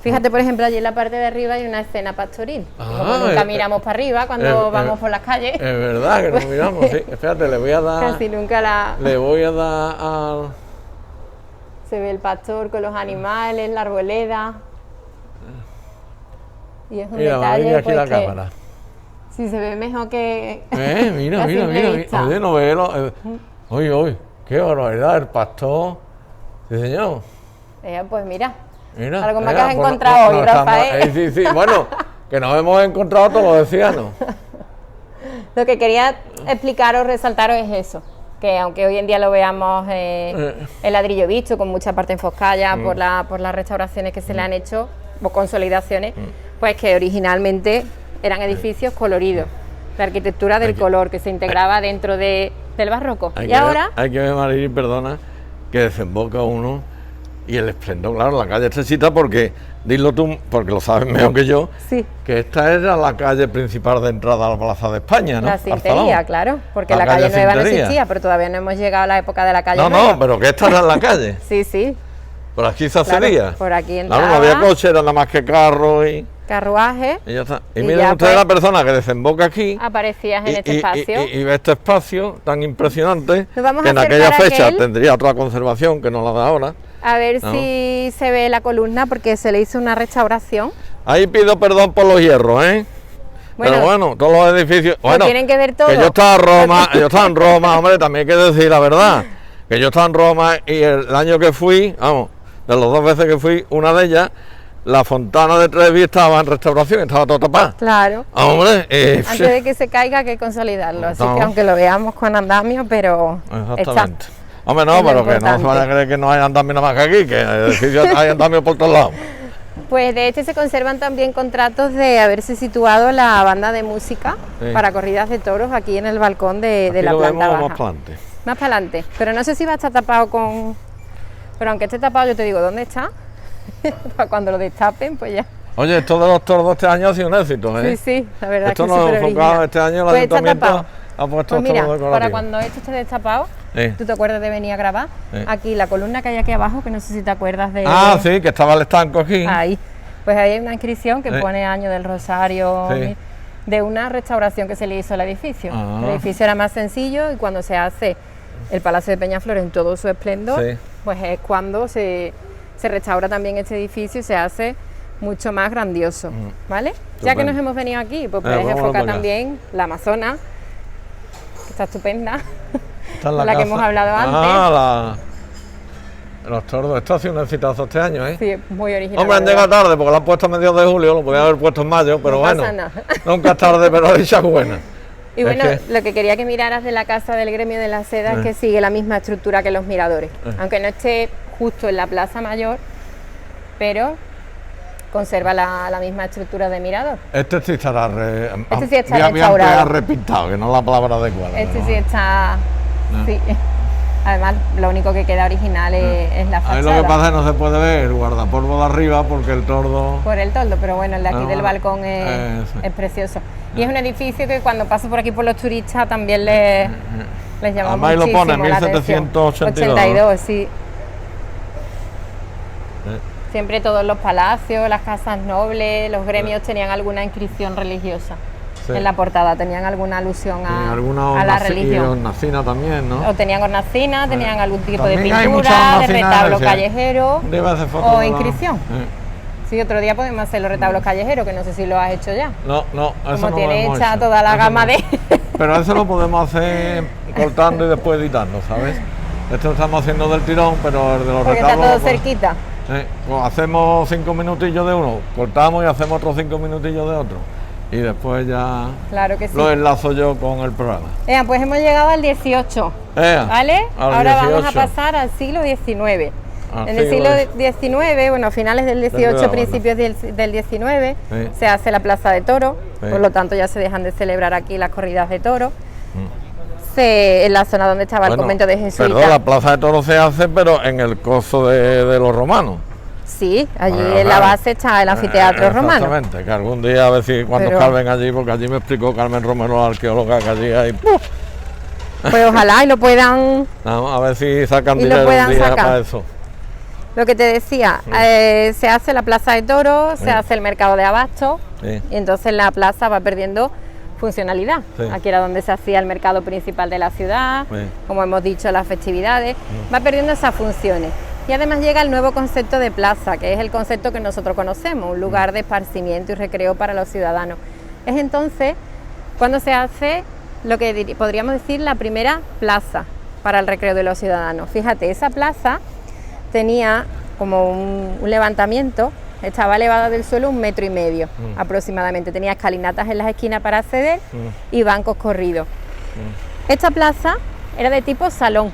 Fíjate, por ejemplo, allí en la parte de arriba hay una escena pastoril. Como nunca miramos para arriba cuando vamos por las calles. Es verdad que no miramos, sí. Espérate, le voy a dar... Casi nunca la... Le voy a dar al... Se ve el pastor con los animales, la arboleda. Y es un detalle aquí pues, la que cámara. Si se ve mejor que... Mira. Oye, no veo... Oye, qué barbaridad, el pastor. Sí, señor. Pues mira. Algo más que has encontrado hoy, Rafael. Sí, bueno, que nos hemos encontrado todos los vecinos. Lo que quería explicaros, resaltaros es eso, que aunque hoy en día lo veamos el ladrillo visto, con mucha parte enfoscada por las restauraciones que se le han hecho, o consolidaciones, pues que originalmente eran edificios coloridos, la arquitectura del color que se integraba dentro del barroco. Hay que ver, Marily, perdona, que desemboca uno y el esplendor, claro, la calle Estrechita, porque, dilo tú, porque lo sabes mejor que yo, sí, que esta era la calle principal de entrada a la Plaza de España, ¿no? La Cintería, claro, porque la calle Nueva no existía, pero todavía no hemos llegado a la época de la calle Nueva. No, pero que esta era la calle. Sí. Por aquí se accedía. Claro, por aquí entraba. Claro, no había coche, era nada más que carro y... carruaje. Y ya está. Y miren ustedes, la persona que desemboca aquí. Aparecías en este espacio. Y ve este espacio tan impresionante que en a aquella fecha tendría otra conservación que no la da ahora. A ver si se ve la columna, porque se le hizo una restauración. Ahí pido perdón por los hierros, ¿eh? Bueno, pero bueno, todos los edificios... Bueno, tienen que ver todo. Que yo estaba en Roma, hombre, también hay que decir la verdad. Que yo estaba en Roma y el año que fui, vamos, de las 2 veces que fui, una de ellas, la fontana de Trevi estaba en restauración, estaba toda tapada. Claro. Hombre, antes de que se caiga hay que consolidarlo, así que aunque lo veamos con andamio, pero exactamente. Hombre, no, pero que no se vayan a creer que no hay andamio nada más que aquí, que en el edificio hay andamio por todos lados. Pues de hecho se conservan también contratos de haberse situado la banda de música para corridas de toros aquí en el balcón de la planta baja. Más para adelante. Más para adelante, pero no sé si va a estar tapado con... Pero aunque esté tapado, yo te digo, ¿dónde está? Para cuando lo destapen, pues ya. Oye, esto de los tordos este año ha sido un éxito, ¿eh? Sí, la verdad esto es que es enfocado este año, el ayuntamiento ha puesto pues mira, todo decorativo. para cuando esto esté destapado, ¿tú te acuerdas de venir a grabar? Aquí, la columna que hay aquí abajo, que no sé si te acuerdas de... Sí, que estaba el estanco aquí. Ahí, pues ahí hay una inscripción que pone año del Rosario, de una restauración que se le hizo al edificio. El edificio era más sencillo y cuando se hace el Palacio de Peñaflor en todo su esplendor, pues es cuando se restaura también este edificio y se hace mucho más grandioso, ¿vale? Ya que nos hemos venido aquí, pues puedes enfocar también la Amazona, que está estupenda, la que hemos hablado antes. Los tordos, esto ha sido un exitazo este año, ¿eh? Sí, muy original. Hombre, han llegado tarde porque lo han puesto a mediados de julio, lo podían haber puesto en mayo, pero no bueno, pasa nada. Nunca es tarde, pero dicha es buena. Y bueno, lo que quería que miraras de la Casa del Gremio de la Seda es que sigue la misma estructura que los miradores, aunque no esté justo en la Plaza Mayor, pero conserva la misma estructura de mirador. Este sí estará restaurado. Repintado, que no es la palabra adecuada. Este sí está... Sí. Además, lo único que queda original es la fachada. Ahí lo que pasa es que no se puede ver el guardapolvo de arriba porque el tordo... Por el tordo, pero bueno, el de aquí del balcón es precioso. Y es un edificio que cuando paso por aquí por los turistas también les llama muchísimo lo pone, la atención. 1782, sí. Siempre todos los palacios, las casas nobles, los gremios tenían alguna inscripción religiosa. En la portada tenían alguna alusión a la religión. Y hornacina también, ¿no? O tenían hornacina, tenían algún tipo de pintura, de retablo callejero o inscripción. Sí, otro día podemos hacer los retablos callejeros, que no sé si lo has hecho ya. No, eso como no tiene lo hecha hecho. toda la Eso gama no. de... Pero eso lo podemos hacer cortando y después editando, ¿sabes? Esto lo estamos haciendo del tirón, pero el de los Porque retablos... está todo cerquita. Pues hacemos 5 minutillos de uno, cortamos y hacemos otros 5 minutillos de otro. Y después ya Claro que sí. lo enlazo yo con el programa. Pues hemos llegado al 18, ¿vale? Ahora vamos a pasar al siglo XIX. En el siglo XIX, bueno, finales del 18, principios del 19, se hace la Plaza de Toros, por lo tanto ya se dejan de celebrar aquí las corridas de toros. En la zona donde estaba el convento de jesuitas. Perdón, la Plaza de Toros se hace, pero en el coso de los romanos. Sí, allí en la base está el anfiteatro romano. Exactamente, que algún día a ver si cuando calven allí, porque allí me explicó Carmen Romero, la arqueóloga, que allí hay... Pues ojalá y lo puedan... Vamos a ver si sacan dinero un día para eso. Lo que te decía, se hace la Plaza de Toros, se hace el mercado de abastos, y entonces la plaza va perdiendo funcionalidad. Aquí era donde se hacía el mercado principal de la ciudad, como hemos dicho, las festividades, va perdiendo esas funciones. Y además llega el nuevo concepto de plaza, que es el concepto que nosotros conocemos, un lugar de esparcimiento y recreo para los ciudadanos. Es entonces cuando se hace lo que podríamos decir la primera plaza para el recreo de los ciudadanos. Fíjate, esa plaza tenía como un levantamiento, estaba elevada del suelo 1,5 metros aproximadamente, tenía escalinatas en las esquinas para acceder y bancos corridos. Esta plaza era de tipo salón,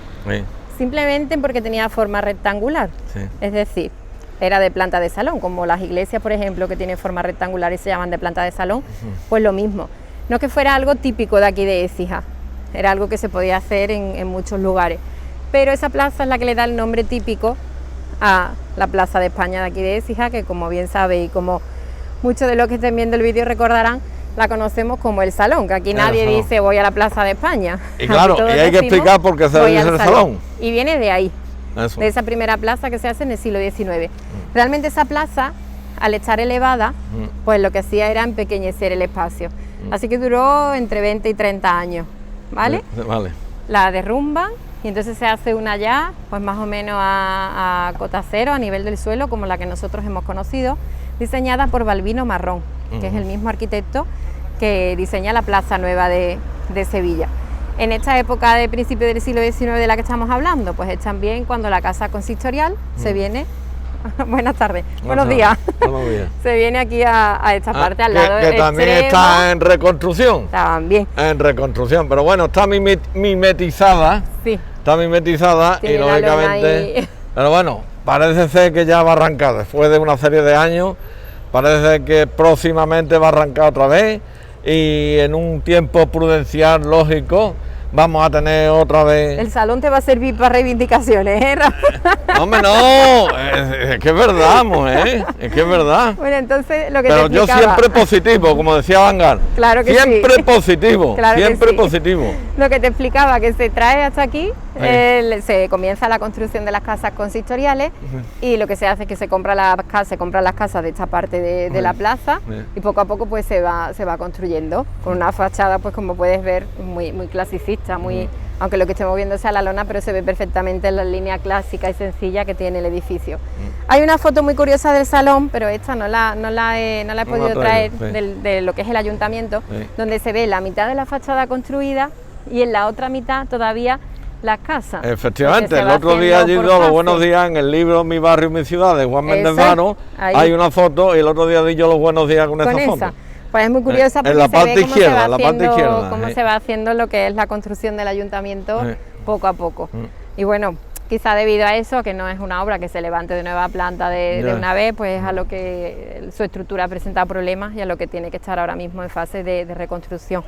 simplemente porque tenía forma rectangular, es decir, era de planta de salón, como las iglesias, por ejemplo, que tienen forma rectangular y se llaman de planta de salón, pues lo mismo. No que fuera algo típico de aquí de Écija, era algo que se podía hacer en muchos lugares, pero esa plaza es la que le da el nombre típico a la Plaza de España de aquí de Écija, que como bien sabéis y como muchos de los que estén viendo el vídeo recordarán, la conocemos como el Salón, que aquí nadie dice voy a la Plaza de España. Y claro, y hay que explicar por qué se dice el Salón. Y viene de ahí, de esa primera plaza que se hace en el siglo XIX. Realmente esa plaza, al estar elevada, pues lo que hacía era empequeñecer el espacio. Así que duró entre 20 y 30 años, ¿vale? Vale. La derrumban y entonces se hace una ya, pues más o menos a cota cero, a nivel del suelo, como la que nosotros hemos conocido, diseñada por Balbino Marrón, que es el mismo arquitecto que diseña la Plaza Nueva de Sevilla. En esta época de principio del siglo XIX de la que estamos hablando, pues es también cuando la Casa Consistorial se viene... Buenas tardes, buenos días. Buenos días. Se viene aquí a esta parte, al lado que también está en reconstrucción. También. En reconstrucción, pero bueno, está mimetizada. Sí. Está mimetizada y lógicamente... Pero bueno, parece ser que ya va a arrancar, después de una serie de años, parece que próximamente va a arrancar otra vez y en un tiempo prudencial, lógico, vamos a tener otra vez... El salón te va a servir para reivindicaciones, ¿eh, Rafa? No, hombre, no, es que es verdad, mujer, es que es verdad. Bueno, entonces lo que pero te explicaba... yo siempre positivo, como decía Vanguard. Claro que siempre sí. Positivo, claro siempre que sí. Positivo. Lo que te explicaba, que se trae hasta aquí, se comienza la construcción de las casas consistoriales y lo que se hace es que se compran las casas de esta parte de la plaza y poco a poco pues se va construyendo con una fachada, pues como puedes ver, muy clasicista, aunque lo que estemos viendo sea la lona, pero se ve perfectamente la línea clásica y sencilla que tiene el edificio. Hay una foto muy curiosa del salón, pero esta no la he podido traer de lo que es el ayuntamiento, donde se ve la mitad de la fachada construida y en la otra mitad todavía las casas. Efectivamente, el otro día allí los buenos días en el libro Mi barrio, mi ciudad de Juan Méndez Varo, hay una foto y el otro día di yo los buenos días con esa foto. Pues es muy curiosa porque en la parte izquierda, cómo se va haciendo lo que es la construcción del ayuntamiento poco a poco. Y bueno, quizá debido a eso, que no es una obra que se levante de nueva planta de una vez, pues a lo que su estructura presenta problemas y a lo que tiene que estar ahora mismo en fase de reconstrucción.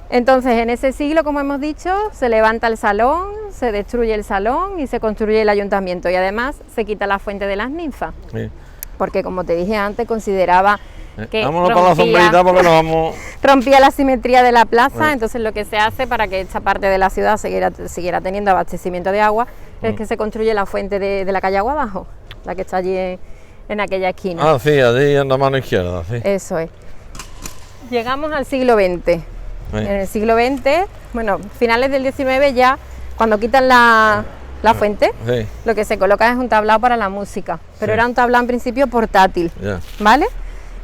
Entonces, en ese siglo, como hemos dicho, se levanta el salón, se destruye el salón y se construye el ayuntamiento. Y además se quita la fuente de las ninfas, porque como te dije antes, consideraba que vámonos para la sombrita porque nos vamos... rompía la simetría de la plaza. Entonces lo que se hace para que esta parte de la ciudad siguiera teniendo abastecimiento de agua es que se construye la fuente de la calle Agua Abajo, la que está allí en aquella esquina. Ah, sí, allí en la mano izquierda, sí. Eso es. Llegamos al siglo XX. En el siglo XX, bueno, finales del XIX ya, cuando quitan la la fuente, sí. Lo que se coloca es un tablao para la música, pero Sí. era un tablao en principio portátil, Ya. ¿vale?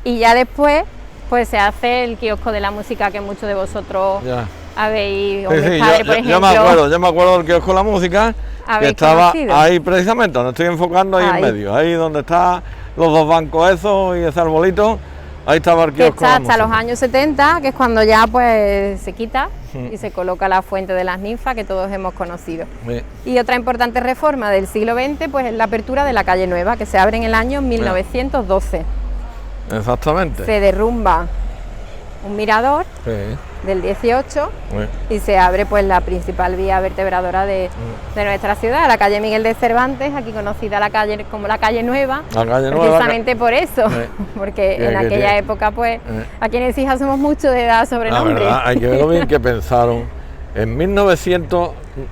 Y ya después, pues se hace el kiosco de la música que muchos de vosotros Ya. habéis, o Sí, mis sí, padres, por ejemplo. yo me acuerdo del kiosco de la música, que ¿Habéis estaba conocido? ahí precisamente, donde estoy enfocando, ahí en Ahí. medio, ahí donde están los dos bancos esos y ese arbolito, ahí estaba el Que kiosco de está la hasta los música. años 70, que es cuando ya pues se quita y se coloca la fuente de las ninfas que todos hemos conocido. Sí. Y otra importante reforma del siglo XX pues es la apertura de la calle Nueva, que se abre en el año 1912. Exactamente. Se derrumba un mirador Sí, del 18 sí. y se abre pues la principal vía vertebradora de nuestra ciudad, la calle Miguel de Cervantes, aquí conocida la calle como la calle Nueva, La calle Nueva, precisamente por eso, porque Que- en que- aquella que- época pues aquí en Écija somos mucho de dar La sobrenombre. verdad, hay que ver lo bien que pensaron. En 1900,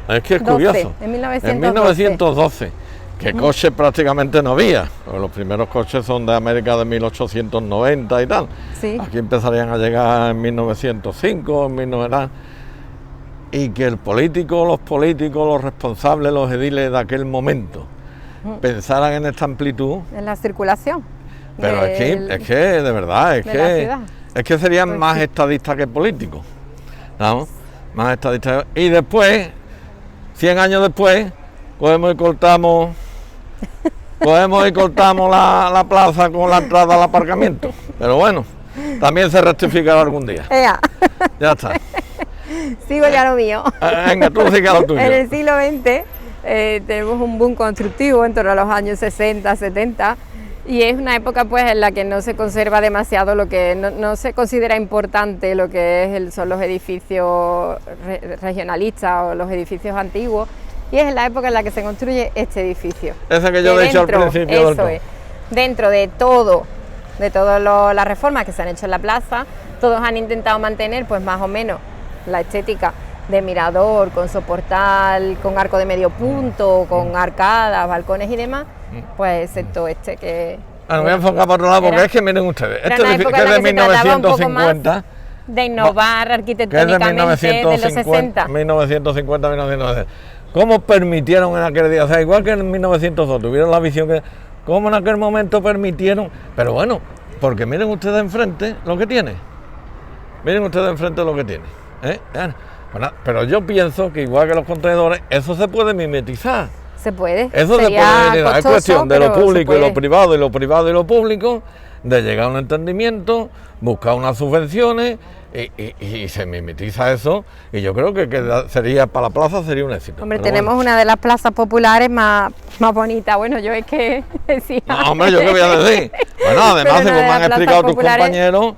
es que es 12, curioso, en 1912. en 1912, que coches prácticamente no había, porque los primeros coches son de América de 1890 y tal. Sí. Aquí empezarían a llegar en 1905, en 1900, y que el político, los políticos, los responsables, los ediles de aquel momento pensaran en esta amplitud. En la circulación. Pero es que de verdad, de la ciudad. es que serían Pues más sí. estadistas que políticos, ¿no? Más estadistas. Y después, 100 años después, cogemos y cortamos la plaza con la entrada al aparcamiento. Pero bueno, también se rectificará algún día. Ea, Ya está. sigo ya lo mío. Venga, tú sigue lo tuyo. En el siglo XX tenemos un boom constructivo en torno a los años 60, 70 y es una época pues en la que no se conserva demasiado lo que no se considera importante lo que son los edificios regionalistas o los edificios antiguos y es la época en la que se construye este edificio. Ese que yo he dicho al principio del Eso es, dentro de todas las reformas que se han hecho en la plaza, todos han intentado mantener pues más o menos la estética de mirador, con soportal, con arco de medio punto, con arcadas, balcones y demás, pues excepto este que... Bueno, voy a enfocar para otro lado porque Era- es que miren ustedes, era este una edificio época que en es la de que se trataba un poco más 1950, de innovar que es de arquitectónicamente de los 60. 1950. ¿Cómo permitieron en aquel día? O sea, igual que en 1902 tuvieron la visión que... ¿Cómo en aquel momento permitieron? Pero bueno, porque miren ustedes enfrente lo que tiene. Miren ustedes enfrente lo que tiene. Bueno, pero yo pienso que igual que los contenedores, eso se puede mimetizar. Se puede. Eso se puede Sería mimetizar. Es costoso, cuestión de lo pero se público y lo puede. privado y lo privado y lo público, de llegar a un entendimiento, buscar unas subvenciones y se mimetiza eso. Y yo creo que sería para la plaza sería un éxito. Hombre, Pero tenemos bueno. una de las plazas populares más bonitas. Bueno, yo es que decía... No, hombre, yo qué voy a decir. Bueno, además, Pero una según de me las han plazas explicado tus populares- compañeros,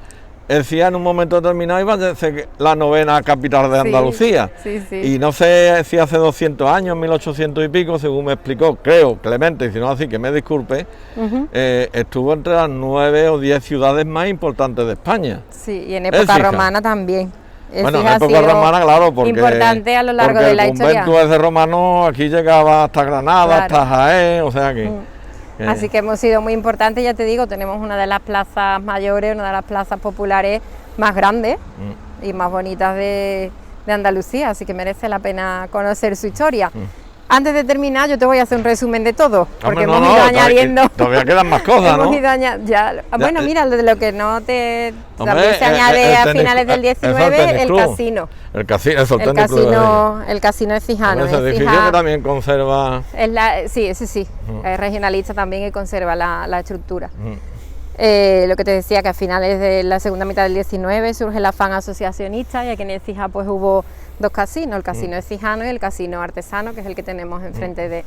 decía en un momento determinado iba a ser la novena capital de Sí, Andalucía. sí, sí. Y no sé si hace 200 años, 1800 y pico, según me explicó, creo, Clemente, y si no así que me disculpe, estuvo entre las 9 o 10 ciudades más importantes de España. Sí, y en época Écija. romana también. Bueno, en Écija ha época sido romana, claro, porque, importante a lo largo porque de la el historia. convento ese romano aquí llegaba hasta Granada, Claro. hasta Jaén, o sea que... Así que hemos sido muy importantes, ya te digo, tenemos una de las plazas mayores, una de las plazas populares más grandes y más bonitas de Andalucía, así que merece la pena conocer su historia. Antes de terminar, yo te voy a hacer un resumen de todo, porque Hombre, no, hemos no, ido todavía- añadiendo... todavía quedan más cosas, ¿no? Hemos ido bueno, Ya, mira, de lo que no te... Hombre, también se añade el a tenis- finales del eso, el 19 tenis el club. casino. El casino, eso, El tenis club de el casino es Cijano. Ese es edificio Cija- que también conserva... sí, ese sí, es regionalista también y conserva la estructura. Mm. Lo que te decía, que a finales de la segunda mitad del 19 surge el afán asociacionista y aquí en Écija pues hubo dos casinos, el casino Écijano y el casino artesano, que es el que tenemos enfrente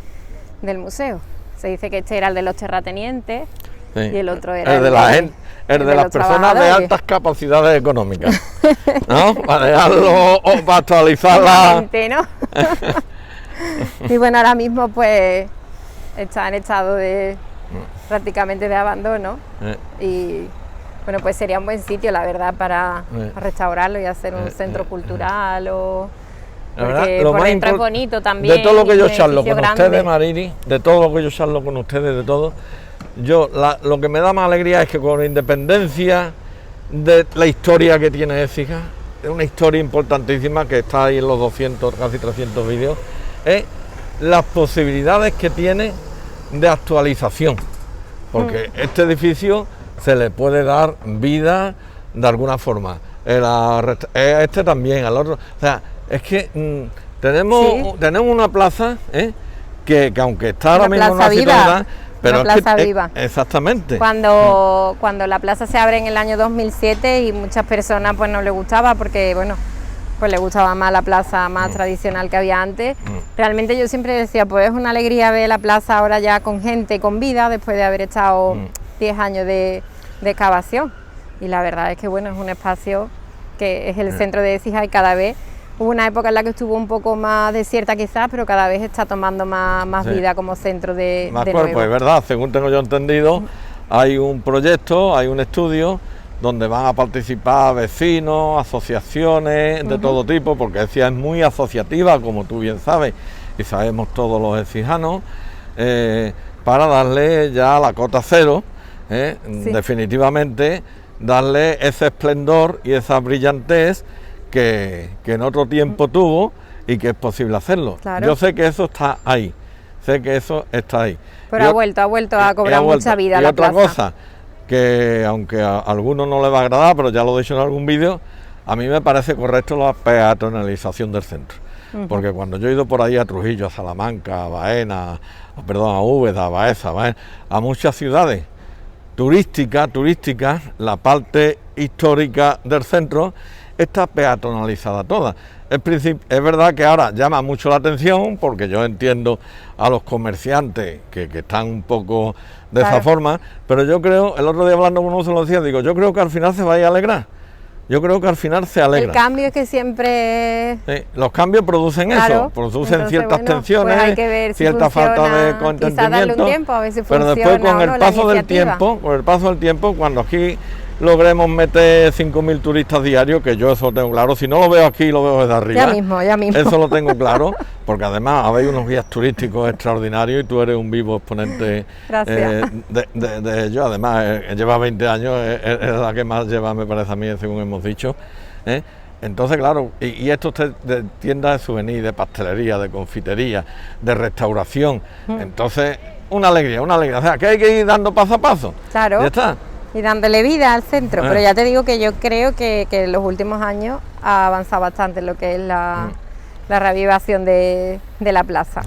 del museo. Se dice que este era el de los terratenientes Sí. y el otro era el de la gente, el de las los personas de trabajadores. altas capacidades económicas, ¿no? Para dejarlo o para actualizar la... Exactamente, ¿no? Y bueno, ahora mismo pues está en estado de prácticamente de abandono y bueno, pues sería un buen sitio, la verdad, para restaurarlo y hacer un centro cultural o... La verdad, Porque lo por más dentro es import- bonito también. De todo lo que y yo un charlo edificio con grande. ustedes, Mariri, de todo lo que yo charlo con ustedes, de todo, lo que me da más alegría es que con independencia de la historia que tiene Écija, es una historia importantísima que está ahí en los 200, casi 300 vídeos, las posibilidades que tiene de actualización, porque este edificio se le puede dar vida de alguna forma, este también, al otro, o sea, es que tenemos una plaza que aunque está ahora mismo en una situación, pero una plaza viva. Exactamente. Cuando la plaza se abre en el año 2007 y muchas personas pues no les gustaba porque, bueno, pues les gustaba más la plaza más tradicional que había antes. Realmente yo siempre decía, pues es una alegría ver la plaza ahora ya con gente, con vida, después de haber estado 10 años de excavación. Y la verdad es que, bueno, es un espacio que es el centro de Écija y cada vez... Hubo una época en la que estuvo un poco más desierta quizás, pero cada vez está tomando más vida como centro de cuerpo, es verdad, según tengo yo entendido, hay un proyecto, hay un estudio donde van a participar vecinos, asociaciones de todo tipo, porque Écija es muy asociativa, como tú bien sabes, y sabemos todos los écijanos, para darle ya la cota cero, definitivamente, darle ese esplendor y esa brillantez que en otro tiempo tuvo y que es posible hacerlo. Claro. Yo sé que eso está ahí, Pero ha vuelto a cobrar mucha vida la plaza. Y otra cosa, que aunque a algunos no les va a agradar, pero ya lo he dicho en algún vídeo, a mí me parece correcto la peatonalización del centro. Porque cuando yo he ido por ahí a Trujillo, a Salamanca, a Baena, a Úbeda, a Baeza, a muchas ciudades turísticas, la parte histórica del centro está peatonalizada toda. Es verdad que ahora llama mucho la atención, porque yo entiendo a los comerciantes que están un poco de esa forma, pero yo creo, el otro día hablando con uno se lo decía, digo, yo creo que al final se va a ir a alegrar. Yo creo que al final se alegra. El cambio es que siempre... los cambios producen eso, producen entonces, ciertas tensiones, pues hay que ver si cierta falta de entendimiento, darle un tiempo, a ver si pero después con el paso del tiempo, cuando aquí logremos meter 5.000 turistas diarios, que yo eso lo tengo claro, si no lo veo aquí, lo veo desde arriba. Ya mismo. Eso lo tengo claro, porque además habéis unos guías turísticos extraordinarios y tú eres un vivo exponente de ello. Además, lleva 20 años, es la que más lleva, me parece a mí, según hemos dicho. Entonces, claro, y esto de tiendas de souvenirs, de pastelería, de confitería, de restauración. Entonces, una alegría. O sea, que hay que ir dando paso a paso. Claro. Ya está. Y dándole vida al centro, pero ya te digo que yo creo que en los últimos años ha avanzado bastante lo que es la reavivación de la plaza.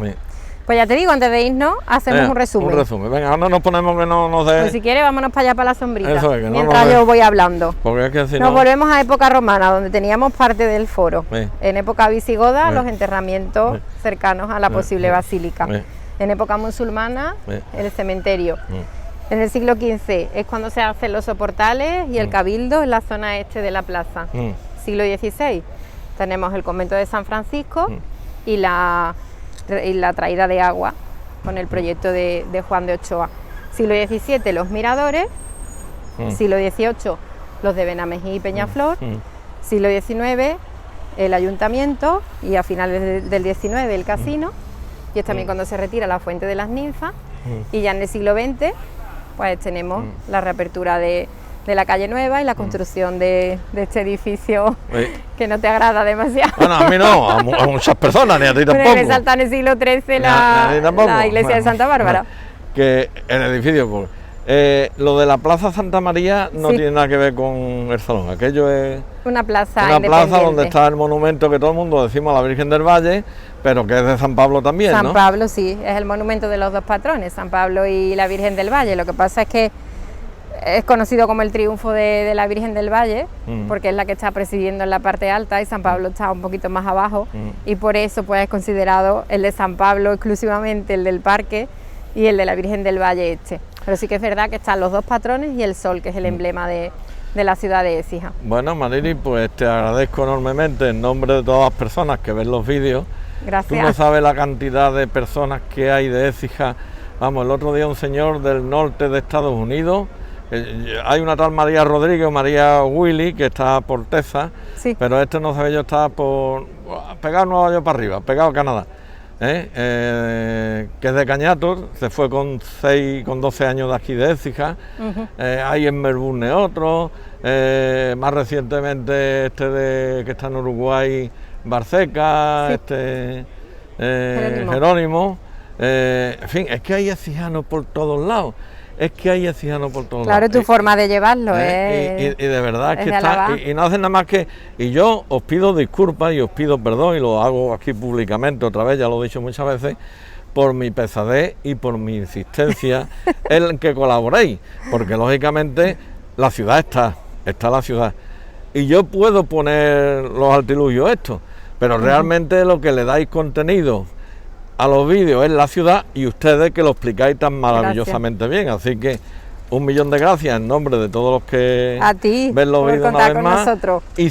Pues ya te digo, antes de irnos, hacemos un resumen. Venga, ahora nos ponemos que no nos dé... Pues si quieres, vámonos para allá, para la sombrita, eso es, que mientras yo voy hablando. Porque es que si nos volvemos a época romana, donde teníamos parte del foro. En época visigoda, los enterramientos cercanos a la posible basílica. En época musulmana, el cementerio. En el siglo XV es cuando se hacen los soportales y el cabildo en la zona este de la plaza. Siglo XVI tenemos el convento de San Francisco y la traída de agua con el proyecto de Juan de Ochoa. Siglo XVII los miradores, siglo XVIII los de Benamejí y Peñaflor, siglo XIX el ayuntamiento y a finales del XIX el casino, y es también cuando se retira la fuente de las ninfas, y ya en el siglo XX pues tenemos la reapertura de la calle Nueva y la construcción de este edificio que no te agrada demasiado. Bueno, a mí no, a muchas personas, ni a ti tampoco. Pero resalta en el siglo XIII la iglesia de Santa Bárbara. Que el edificio, lo de la Plaza Santa María no tiene nada que ver con el salón, aquello es una plaza donde está el monumento que todo el mundo decimos a la Virgen del Valle, pero que es de San Pablo también, San Pablo, sí, es el monumento de los dos patrones, San Pablo y la Virgen del Valle. Lo que pasa es que es conocido como el triunfo de la Virgen del Valle, porque es la que está presidiendo en la parte alta y San Pablo está un poquito más abajo, y por eso pues es considerado el de San Pablo exclusivamente, el del parque, y el de la Virgen del Valle este. Pero sí que es verdad que están los dos patrones y el sol, que es el emblema de la ciudad de Écija. Bueno, Marili, pues te agradezco enormemente en nombre de todas las personas que ven los vídeos. Gracias. Tú no sabes la cantidad de personas que hay de Écija. Vamos, el otro día un señor del norte de Estados Unidos, hay una tal María Rodríguez, María Willy, que está por Texas, pero este no sabe yo, está por pegado Nueva York para arriba, pegado a Canadá, que es de Cañator, se fue con 12 años de aquí de Écija. Hay en Melbourne otro, más recientemente que está en Uruguay, Barceca, Jerónimo. En fin, es que hay écijanos por todos lados. Es que hay écijanos por todos lados. Claro, tu forma de llevarlo, y de verdad es que está, y no hacen nada más que... Y yo os pido disculpas y os pido perdón, y lo hago aquí públicamente otra vez, ya lo he dicho muchas veces, por mi pesadez y por mi insistencia en que colaboréis, porque lógicamente la ciudad está la ciudad. Y yo puedo poner los artilugios estos, pero realmente lo que le dais contenido a los vídeos es la ciudad, y ustedes que lo explicáis tan maravillosamente bien. Así que 1.000.000 de gracias en nombre de todos los que ven los vídeos una vez más, y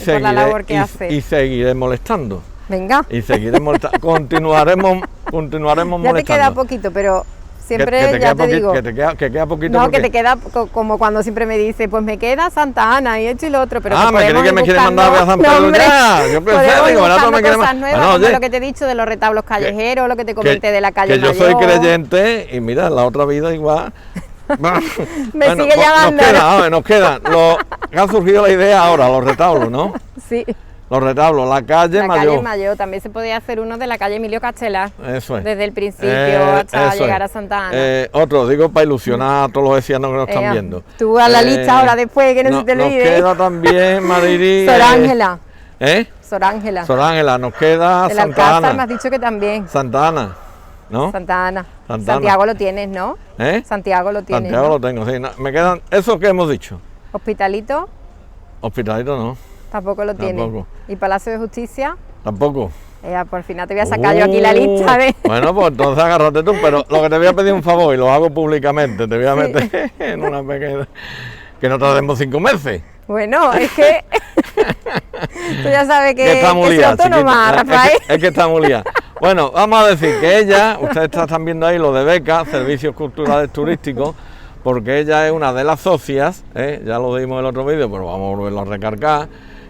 seguiré molestando. Venga. Y seguiré molestando. continuaremos molestando. Ya te queda poquito, pero siempre ya te digo. Que queda poquito. No, que te queda como cuando siempre me dice, pues me queda Santa Ana y esto y lo otro. Pero me creí que me quiere mandar a San Pedro ya. Yo pensé, digo, ahora me quiere mandar. Como lo que te he dicho de los retablos callejeros, lo que te comenté de la calle Mayor. Que yo soy creyente, y mira, la otra vida igual. Me sigue llamando. Nos quedan los que ha surgido la idea ahora, los retablos, ¿no? Sí. Los retablos, la calle Mayor. La calle Mayor, también se podía hacer uno de la calle Emilio Castelar. Eso es. Desde el principio hasta llegar a Santa Ana. Otro, digo, para ilusionar a todos los vecinos que nos están viendo. Tú a la lista ahora después, que no se te olvide. Nos queda también Mariri. Sor Ángela. Sor Ángela, nos queda Santa Ana. El Alcázar me has dicho que también. Santa Ana, ¿no? Santa Ana. Santiago lo tienes, ¿no? Santiago lo tienes. Santiago lo tengo, sí. Me quedan esos que hemos dicho. Hospitalito. Hospitalito no. Tampoco lo tiene. ¿Y Palacio de Justicia? Tampoco. Por fin te voy a sacar yo aquí la lista. Bueno, pues entonces agárrate tú, pero lo que te voy a pedir un favor, y lo hago públicamente, te voy a meter en una pequeña... Que no tardemos 5 meses. Bueno, es que... tú ya sabes que está muy soy autónoma, Rafael. Es que está muy liada. Bueno, vamos a decir que ella, ustedes están viendo ahí lo de Beca, Servicios Culturales Turísticos, porque ella es una de las socias, ya lo dimos en el otro vídeo, pero vamos a volverlo a recargar,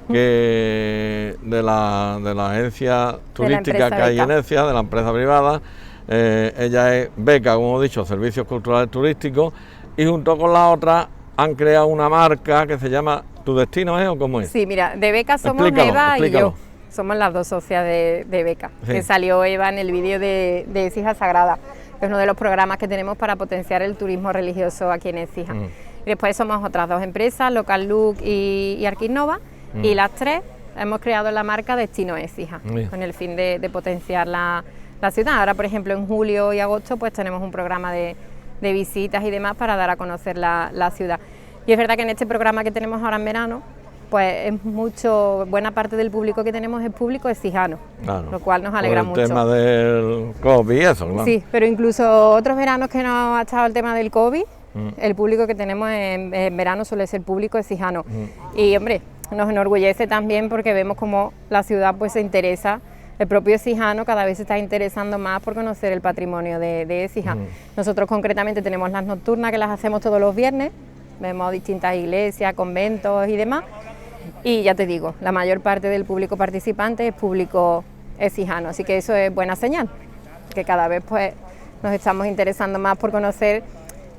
que de la agencia turística que hay en Écija, de la empresa privada. Ella es Beca, como he dicho, Servicios Culturales Turísticos, y junto con la otra han creado una marca que se llama Tu Destino, ¿o cómo es? Sí, mira, de Beca somos Eva y yo. Somos las dos socias de Beca, que salió Eva en el vídeo de Écija Sagrada, que es uno de los programas que tenemos para potenciar el turismo religioso aquí en Écija. Y después somos otras dos empresas, Local Look y Arquinova, y las tres hemos creado la marca Destino Écija, con el fin de potenciar la ciudad. Ahora, por ejemplo, en julio y agosto pues tenemos un programa de visitas y demás para dar a conocer la ciudad. Y es verdad que en este programa que tenemos ahora en verano, pues es buena parte del público que tenemos es público écijano, claro, lo cual nos alegra mucho. El tema del COVID y eso, claro. Sí, pero incluso otros veranos que no ha estado el tema del COVID, el público que tenemos en verano suele ser público écijano. Y hombre, nos enorgullece también porque vemos como la ciudad pues se interesa. El propio écijano cada vez se está interesando más por conocer el patrimonio de Écija. Nosotros concretamente tenemos las nocturnas que las hacemos todos los viernes, vemos distintas iglesias, conventos y demás, y ya te digo, la mayor parte del público participante es público écijano, así que eso es buena señal, que cada vez pues nos estamos interesando más por conocer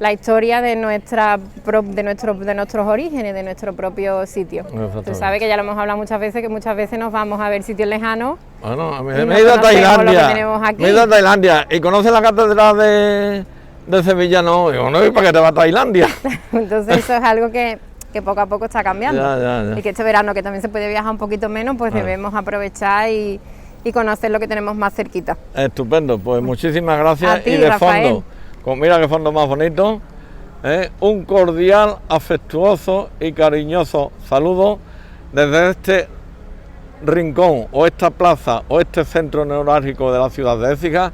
la historia de nuestros orígenes, de nuestro propio sitio. Tú sabes que ya lo hemos hablado muchas veces, que muchas veces nos vamos a ver sitios lejanos. Bueno, me he ido a Tailandia. ¿Y conoces la catedral de Sevilla? No, digo, no, ¿y para qué te vas a Tailandia? Entonces eso es algo que poco a poco está cambiando. Ya. Y que este verano, que también se puede viajar un poquito menos, pues debemos aprovechar y conocer lo que tenemos más cerquita. Estupendo, pues muchísimas gracias. A ti, y de Rafael. fondo, mira qué fondo más bonito, un cordial, afectuoso y cariñoso saludo desde este rincón o esta plaza o este centro neurálgico de la ciudad de Écija,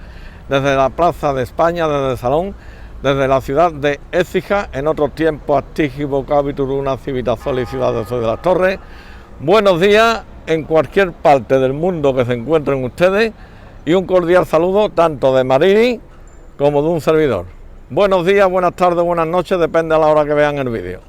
desde la Plaza de España, desde el Salón, desde la ciudad de Écija, en otros tiempos Astígibo, Cabituruna, Civitazol y Ciudad de Soy de las Torres. Buenos días en cualquier parte del mundo que se encuentren ustedes, y un cordial saludo tanto de Mariri como de un servidor. Buenos días, buenas tardes, buenas noches, depende a la hora que vean el vídeo.